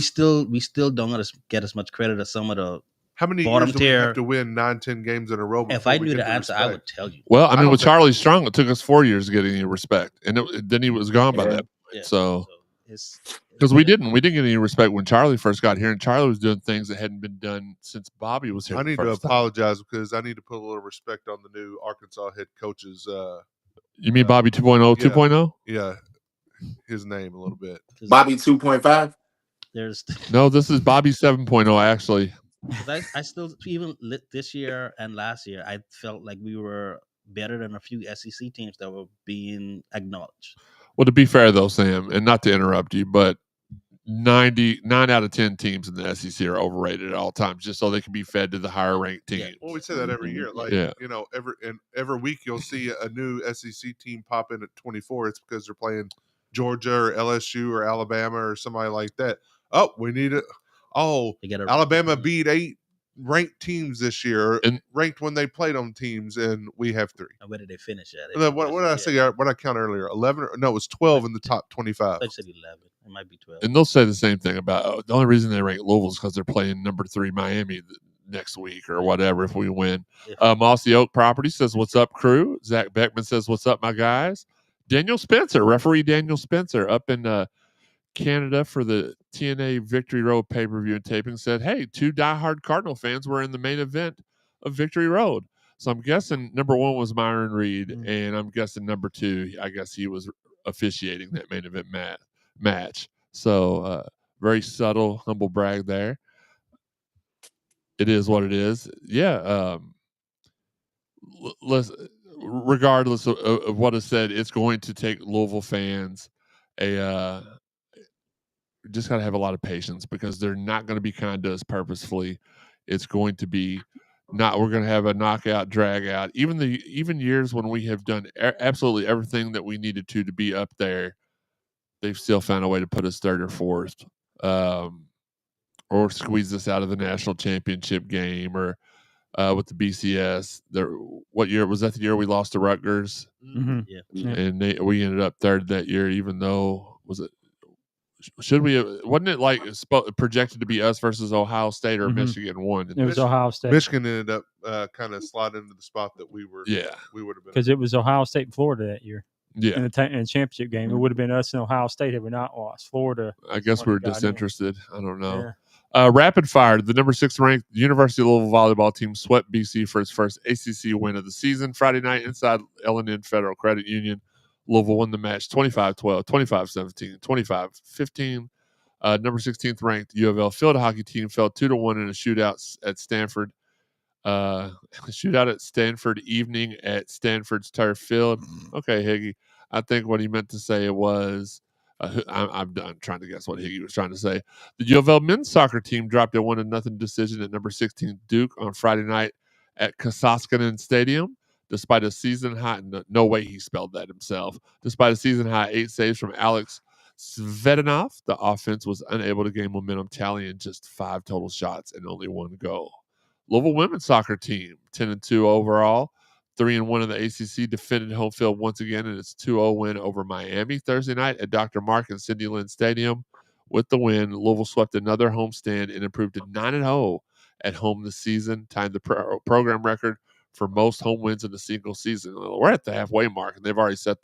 F: still don't get as much credit as some of the
G: how many
F: bottom
G: years do
F: tier.
G: we have to win 9-10 games in a row?
F: If I knew the answer, I would tell you.
D: Well, I mean, with Charlie Strong, it took us 4 years to get any respect, and then he was gone by that point.
F: Yeah.
D: So because we didn't get any respect when Charlie first got here, and Charlie was doing things that hadn't been done since Bobby was here.
G: I need to apologize because I need to put a little respect on the new Arkansas head coach's.
D: You mean Bobby 2.0, 2.0?
G: Yeah, his name a little bit.
E: Bobby 2.5.
F: There's
D: no, this is Bobby 7.0 actually.
F: I still, even this year and last year, I felt like we were better than a few SEC teams that were being acknowledged.
D: Well, to be fair though, Sam, and not to interrupt you, but 9 out of 10 teams in the SEC are overrated at all times, just so they can be fed to the higher ranked teams.
G: Yeah. Well, we say that every year. Like, every week you'll see a new SEC team pop in at 24. It's because they're playing Georgia or LSU or Alabama or somebody like that. Oh, we need it. Oh, Alabama beat 8 ranked teams this year,
D: And-
G: ranked when they played on teams, and we have 3.
F: And where did they finish at?
G: What did I say? What I count earlier? 11? No, it was 12 in the top 25.
F: I said 11. It might be 12.
D: And they'll say the same thing about the only reason they rank Louisville is because they're playing number 3 Miami next week or whatever if we win. Mossy Oak Property says, "What's up, crew?" Zach Beckman says, "What's up, my guys?" Daniel Spencer, referee Daniel Spencer, up in Canada for the TNA Victory Road pay-per-view and taping, said, "Hey, 2 diehard Cardinal fans were in the main event of Victory Road." So I'm guessing number 1 was Myron Reed, and I'm guessing number 2, I guess he was officiating that main event match. So very subtle, humble brag there. It is what it is. Yeah. Regardless of what is said, it's going to take Louisville fans just got to have a lot of patience because they're not going to be kind to us purposefully. It's going to be we're going to have a knockout, drag out. Even years when we have done absolutely everything that we needed to be up there, they've still found a way to put us 3rd or 4th, or squeeze us out of the national championship game, or with the BCS. What year was that? The year we lost to Rutgers, and we ended up 3rd that year. Even though wasn't it like projected to be us versus Ohio State or Michigan won?
H: It was Ohio State.
G: Michigan ended up kind of sliding into the spot that we would have been,
H: because it was Ohio State and Florida that year.
D: Yeah,
H: in the championship game, it would have been us and Ohio State had we not lost. Florida,
D: I guess we were disinterested. I don't know. Rapid fire: the number 6 ranked University of Louisville volleyball team swept BC for its first ACC win of the season Friday night inside L&N Federal Credit Union. Louisville won the match 25-12, 25-17, 25-15. Number 16th ranked U of L field hockey team fell 2-1 in a shootout at Stanford. Shootout at Stanford evening at Stanford's turf field. Okay, Higgy. I think what he meant to say was, I'm trying to guess what Higgy was trying to say. The U of L men's soccer team dropped a 1-0 decision at number 16 Duke on Friday night at Kosaskinen Stadium. Despite a season high, no way he spelled that himself. Despite a season high 8 saves from Alex Svetanov, the offense was unable to gain momentum, tallying just 5 total shots and only 1 goal. Louisville women's soccer team, 10-2 overall, 3-1 in the ACC, defended home field once again in its 2-0 win over Miami Thursday night at Dr. Mark and Cindy Lynn Stadium. With the win, Louisville swept another homestand and improved to 9-0 at home this season, tying the program record for most home wins in a single season. We're at the halfway mark, and they've already set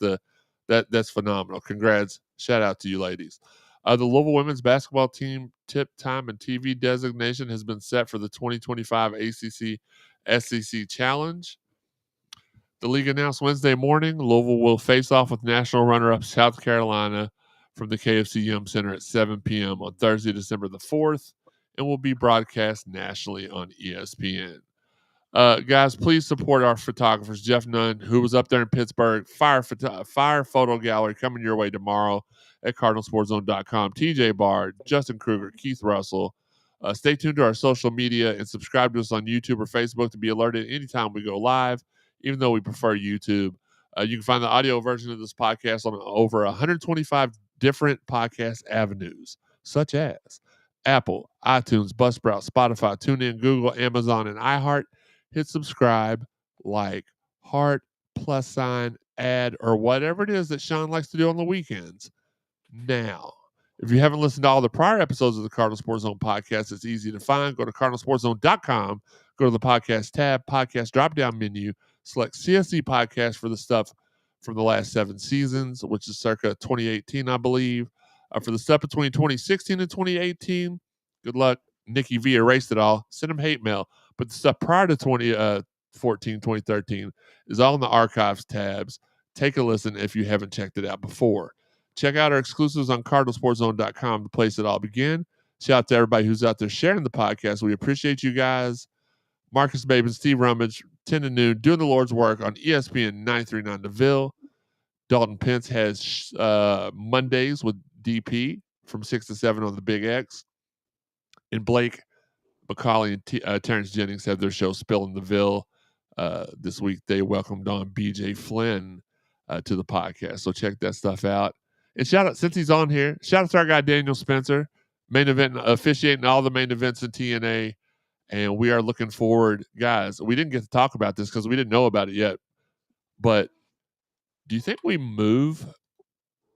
D: that's phenomenal. Congrats. Shout out to you ladies. The Louisville women's basketball team tip time and TV designation has been set for the 2025 ACC SEC Challenge. The league announced Wednesday morning Louisville will face off with national runner-up South Carolina from the KFC Yum Center at 7 p.m. on Thursday, December the 4th, and will be broadcast nationally on ESPN. Guys, please support our photographers. Jeff Nunn, who was up there in Pittsburgh, Fire Photo Gallery coming your way tomorrow at CardinalSportsZone.com. TJ Bard, Justin Kruger, Keith Russell. Stay tuned to our social media and subscribe to us on YouTube or Facebook to be alerted anytime we go live, even though we prefer YouTube. You can find the audio version of this podcast on over 125 different podcast avenues, such as Apple, iTunes, Buzzsprout, Spotify, TuneIn, Google, Amazon, and iHeart. Hit subscribe, like, heart, +sign, add, or whatever it is that Sean likes to do on the weekends. Now, if you haven't listened to all the prior episodes of the Cardinal Sports Zone podcast, it's easy to find. Go to CardinalSportsZone.com, go to the podcast tab, podcast drop-down menu, select CSC podcast for the stuff from the last 7 seasons, which is circa 2018, I believe. For the stuff between 2016 and 2018, good luck. Nikki V erased it all. Send him hate mail. But the stuff prior to 2014, 2013 is all in the archives tabs. Take a listen if you haven't checked it out before. Check out our exclusives on CardinalSportsZone.com, the place it all began. Shout out to everybody who's out there sharing the podcast. We appreciate you guys. Marcus Babin, Steve Rummage, 10 to noon, doing the Lord's work on ESPN 93.9 The Ville. Dalton Pence has Mondays with DP from 6 to 7 on the Big X. And Blake McCauley and Terrence Jennings have their show Spill in the Ville. This week they welcomed on BJ Flynn to the podcast. So check that stuff out. And shout out, since he's on here, shout out to our guy Daniel Spencer, main event officiating all the main events in TNA And we are looking forward, guys. We didn't get to talk about this because we didn't know about it yet. But do you think we move?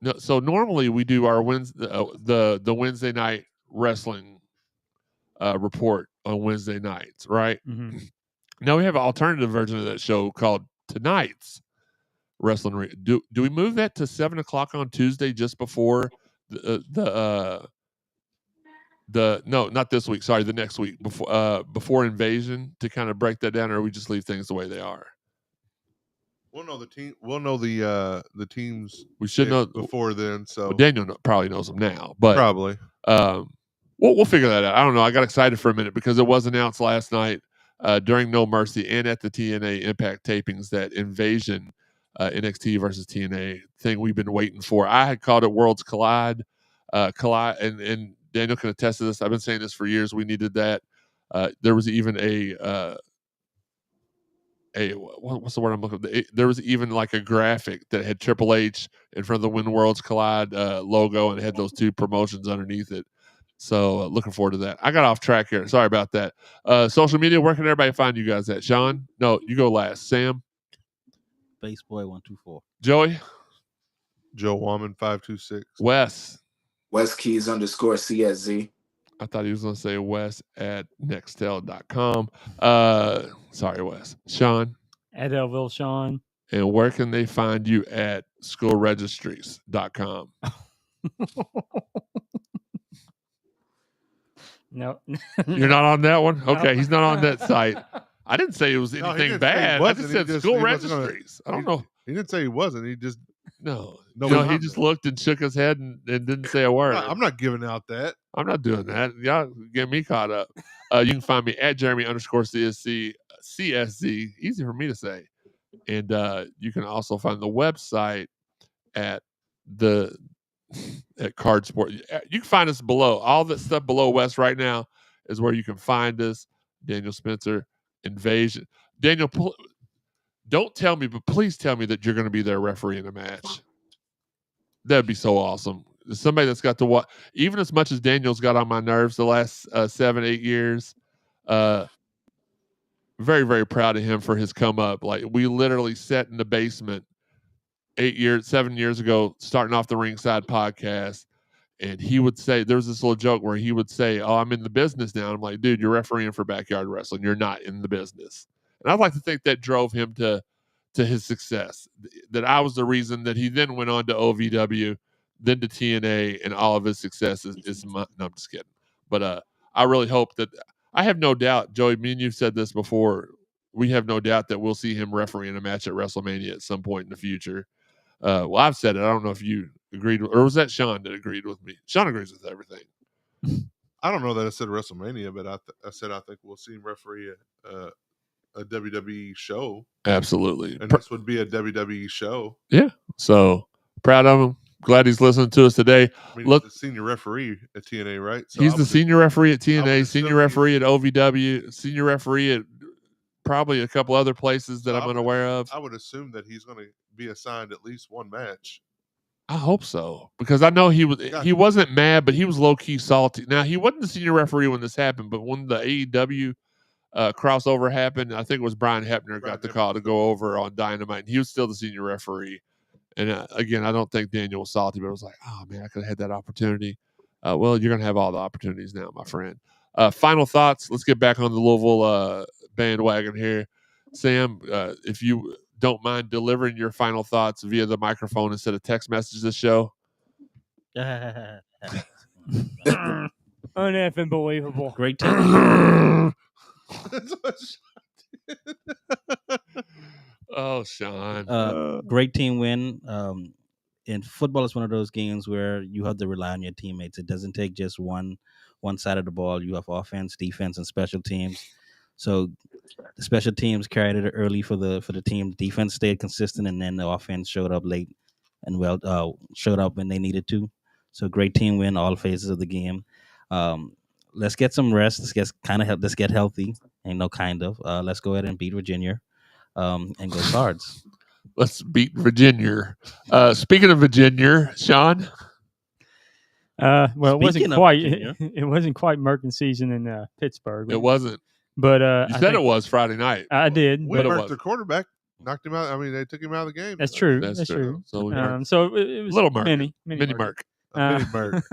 D: No. So normally we do our the Wednesday night wrestling report on Wednesday nights, right?
H: Mm-hmm.
D: Now we have an alternative version of that show called Tonight's Wrestling. Do we move that to 7:00 on Tuesday just before the no, not this week. Sorry, the next week before Invasion to kind of break that down, or we just leave things the way they are?
G: We'll know the team. We'll know the teams.
D: We should know
G: before then. So
D: well, Daniel probably knows them now, but
G: probably.
D: We'll figure that out. I don't know. I got excited for a minute because it was announced last night during No Mercy and at the TNA Impact tapings that Invasion NXT versus TNA thing we've been waiting for. I had called it Worlds Collide. And Daniel can attest to this. I've been saying this for years. We needed that. There was even what's the word I'm looking for? There was even like a graphic that had Triple H in front of the Win Worlds Collide logo and it had those two promotions underneath it. So looking forward to that. I got off track here. Sorry about that. Social media, where can everybody find you guys at? Sean? No, you go last. Sam?
F: Baseboy124.
D: Joey?
G: Joe Woman 526.
D: Wes?
E: Wes Keys _CSZ.
D: I thought he was going to say Wes at nextel.com. Sorry, Wes. Sean?
H: At Elville Sean.
D: And where can they find you at schoolregistries.com?
H: No.
D: You're not on that one? Okay,
H: No.
D: he's not on that site. I didn't say it was anything bad. I just said school registries. I don't know.
G: He didn't say he wasn't. He just
D: No, he just looked and shook his head and didn't say a word.
G: I'm not giving out that.
D: I'm not doing that. Y'all get me caught up. You can find me at Jeremy _CSZ. Easy for me to say. And you can also find the website at Card Sport. You can find us below. All that stuff below West right now is where you can find us. Daniel Spencer, Invasion. Daniel, don't tell me, but please tell me that you're going to be there refereeing a match. That'd be so awesome. Somebody that's got to watch, even as much as Daniel's got on my nerves the last 7-8 years. Very, very proud of him for his come up. Like we literally sat in the basement 7 years ago, starting off the Ringside podcast. And he would say, there was this little joke where he would say, "Oh, I'm in the business now." I'm like, "Dude, you're refereeing for backyard wrestling. You're not in the business." And I'd like to think that drove him to his success. That I was the reason that he then went on to OVW, then to TNA, and all of his success is no, I'm just kidding. But I really hope that, I have no doubt, Joey, me and you've said this before, we have no doubt that we'll see him refereeing a match at WrestleMania at some point in the future. Well, I've said it. I don't know if you agreed with, or was that Sean that agreed with me? Sean agrees with everything.
G: I don't know that I said WrestleMania, but I said I think we'll see him referee a WWE show.
D: Absolutely.
G: And this would be a WWE show.
D: Yeah. So proud of him. Glad he's listening to us today.
G: I mean, he's the senior referee at TNA, right? So
D: he's the senior referee at TNA, senior referee at OVW, senior referee at probably a couple other places that I'm unaware of.
G: I would assume that he's going to be assigned at least one match.
D: I hope so, because I know he wasn't mad, but he was low key salty. Now he wasn't the senior referee when this happened, but when the AEW crossover happened, I think it was Brian Hebner got the call to go over on Dynamite, and he was still the senior referee. And again, I don't think Daniel was salty, but it was like, oh man, I could have had that opportunity. Well, you're gonna have all the opportunities now, my friend. Final thoughts. Let's get back on the Louisville bandwagon here, Sam. If you don't mind delivering your final thoughts via the microphone instead of text message this show.
H: Uneffing believable.
F: Great team.
D: Oh, Sean.
F: Great team win. And football is one of those games where you have to rely on your teammates. It doesn't take just one side of the ball. You have offense, defense, and special teams. So the special teams carried it early for the team. Defense stayed consistent, and then the offense showed up late and showed up when they needed to. So great team win all phases of the game. Let's get some rest. Let's get healthy. Ain't no kind of. Let's go ahead and beat Virginia, and go Cards.
D: Let's beat Virginia. Speaking of Virginia, Sean.
H: Well, it wasn't quite. It wasn't quite Merkin season in Pittsburgh.
D: It wasn't.
H: But
D: You said it was Friday night.
H: I did,
G: We
H: but
G: marked their quarterback, knocked him out. I mean, they took him out of the game.
H: that's true.
D: That's
H: That's
D: true.
H: true.
D: So we
H: So it was
D: Little Merc.
H: mini
D: Mini Merc.
G: Mini Merc.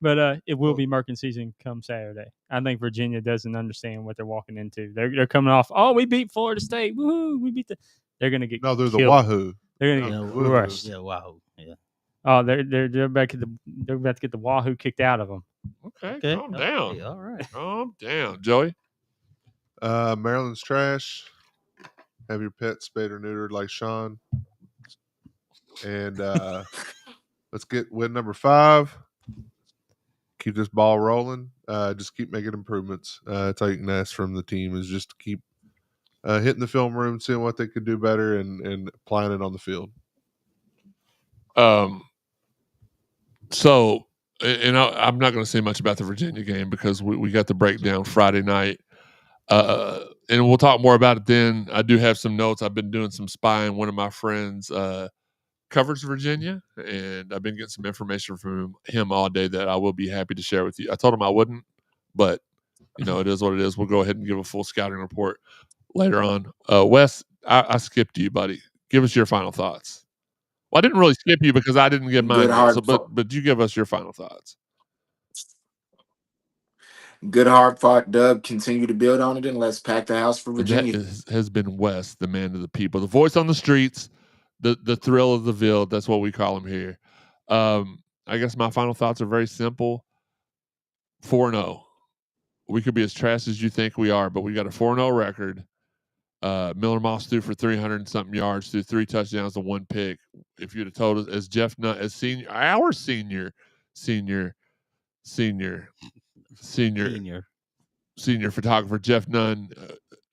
H: But it will
G: Well-
H: be Merkin season come Saturday. I think Virginia doesn't understand what they're walking into. They're coming off. Oh, we beat Florida State. Woohoo! We beat the. They're gonna get.
G: No, they're the
H: killed.
G: Wahoo.
H: They're gonna
F: Yeah,
H: get
G: Wahoo.
H: crushed.
F: Yeah, wow. Yeah.
H: Oh, they're about to they're about to get the Wahoo kicked out of them.
D: Okay, calm down.
F: Okay, all right.
D: Calm down, Joey.
G: Maryland's trash. Have your pet spayed or neutered like Sean. And let's get win number 5. Keep this ball rolling. Just keep making improvements. That's all you can ask from the team is just to keep hitting the film room, seeing what they could do better, and applying it on the field.
D: So, and I'm not going to say much about the Virginia game because we got the breakdown Friday night. And we'll talk more about it then. I do have some notes. I've been doing some spying. One of my friends covers Virginia, and I've been getting some information from him all day that I will be happy to share with you. I told him I wouldn't, but it is what it is. We'll go ahead and give a full scouting report later on. Wes, I skipped you, buddy. Give us your final thoughts. Well, I didn't really skip you because I didn't give mine yet, but you give us your final thoughts.
E: Good hard fought dub. Continue to build on it, and let's pack the house for Virginia.
D: That has been Wes, the man of the people, the voice on the streets, the thrill of the Ville. That's what we call him here. I guess my final thoughts are very simple. 4-0. We could be as trash as you think we are, but we got a 4-0 record. Miller Moss threw for 300 and something yards, threw 3 touchdowns and 1 pick. If you'd have told us, as Jeff Nutt, as our senior photographer Jeff Nunn,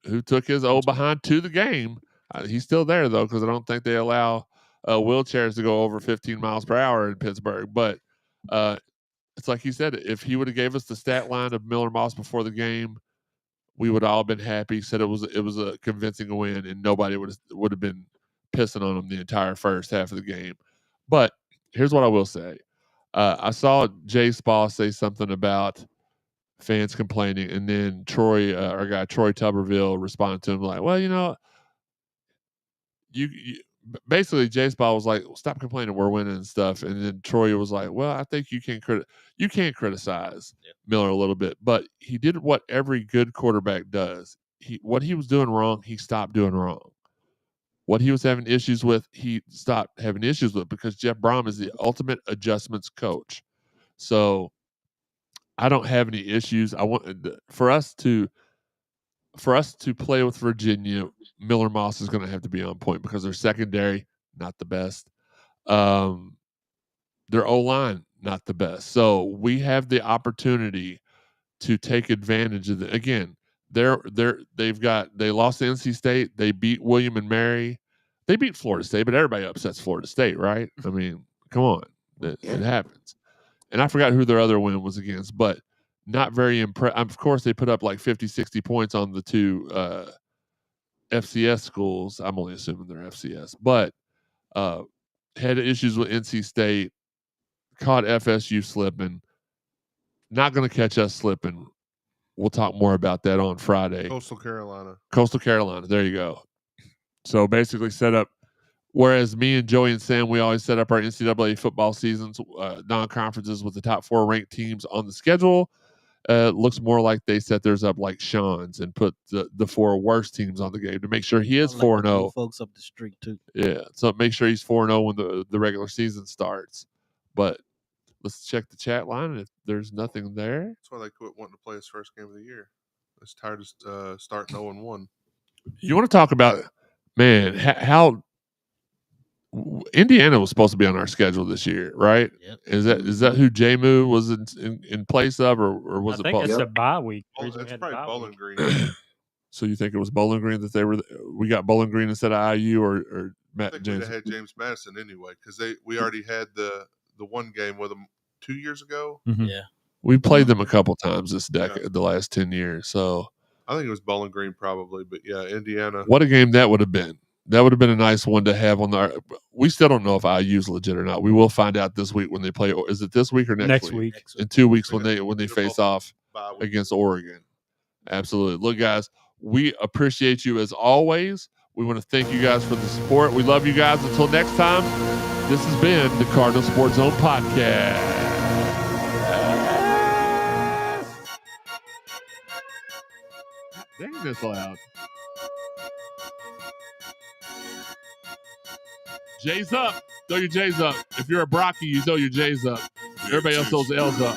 D: who took his old behind to the game. He's still there though, because I don't think they allow wheelchairs to go over 15 miles per hour in Pittsburgh. But it's like he said, if he would have gave us the stat line of Miller Moss before the game, we would all been happy. He said it was a convincing win, and nobody would have been pissing on him the entire first half of the game. But here's what I will say: I saw Jay Spa say something about fans complaining, and then our guy Troy Tuberville responded to him like, "Well, you basically Jay Spa was like, stop complaining, we're winning and stuff." And then Troy was like, "Well, I think you can't criticize Miller a little bit, but he did what every good quarterback does. What he was doing wrong, he stopped doing wrong. What he was having issues with, he stopped having issues with, because Jeff Brom is the ultimate adjustments coach. So I don't have any issues. I want for us to play with Virginia, Miller Moss is going to have to be on point because their secondary not the best. Their O-line not the best. So we have the opportunity to take advantage of it. Again, they lost to NC State. They beat William and Mary. They beat Florida State, but everybody upsets Florida State, right? I mean, come on, it happens. And I forgot who their other win was against, but not very impressed. Of course, they put up like 50, 60 points on the 2 FCS schools. I'm only assuming they're FCS, but had issues with NC State, caught FSU slipping. Not going to catch us slipping. We'll talk more about that on Friday.
G: Coastal Carolina.
D: There you go. So basically set up, whereas me and Joey and Sam, we always set up our NCAA football seasons, non-conferences with the top 4 ranked teams on the schedule. Looks more like they set theirs up like Sean's and put the 4 worst teams on the game to make sure he is 4-0.
F: Folks up the street too.
D: Yeah, so make sure he's 4-0 when the regular season starts. But let's check the chat line, and if there's nothing there,
G: That's why they quit wanting to play his first game of the year. They're tired of starting 0-1.
D: you want to talk about, man, how Indiana was supposed to be on our schedule this year, right?
F: Yep.
D: Is that who Jamu was in place of, or was
H: I think it's a bye week.
G: It's probably Bowling Green.
D: So you think it was Bowling Green that we got Bowling Green instead of IU or
G: I
D: Matt
G: think
D: James?
G: we'd have had James Madison anyway, because we already had the one game with them 2 years ago.
H: Mm-hmm.
F: Yeah.
D: We played them a couple times this decade, the last 10 years. So
G: I think it was Bowling Green probably, but yeah, Indiana.
D: what a game that would have been. That would have been a nice one to have on our. We still don't know if IU's legit or not. We will find out this week when they play. Is it this week or next week?
H: week.
D: In 2 weeks when
G: Yeah.
D: they face off against Oregon. Absolutely. Look, guys, we appreciate you as always. We want to thank you guys for the support. We love you guys. Until next time, this has been the Cardinal Sports Zone Podcast. Dang, this loud. J's up. Throw your J's up. If you're a Brocky, you throw your J's up. Everybody else throws L's up.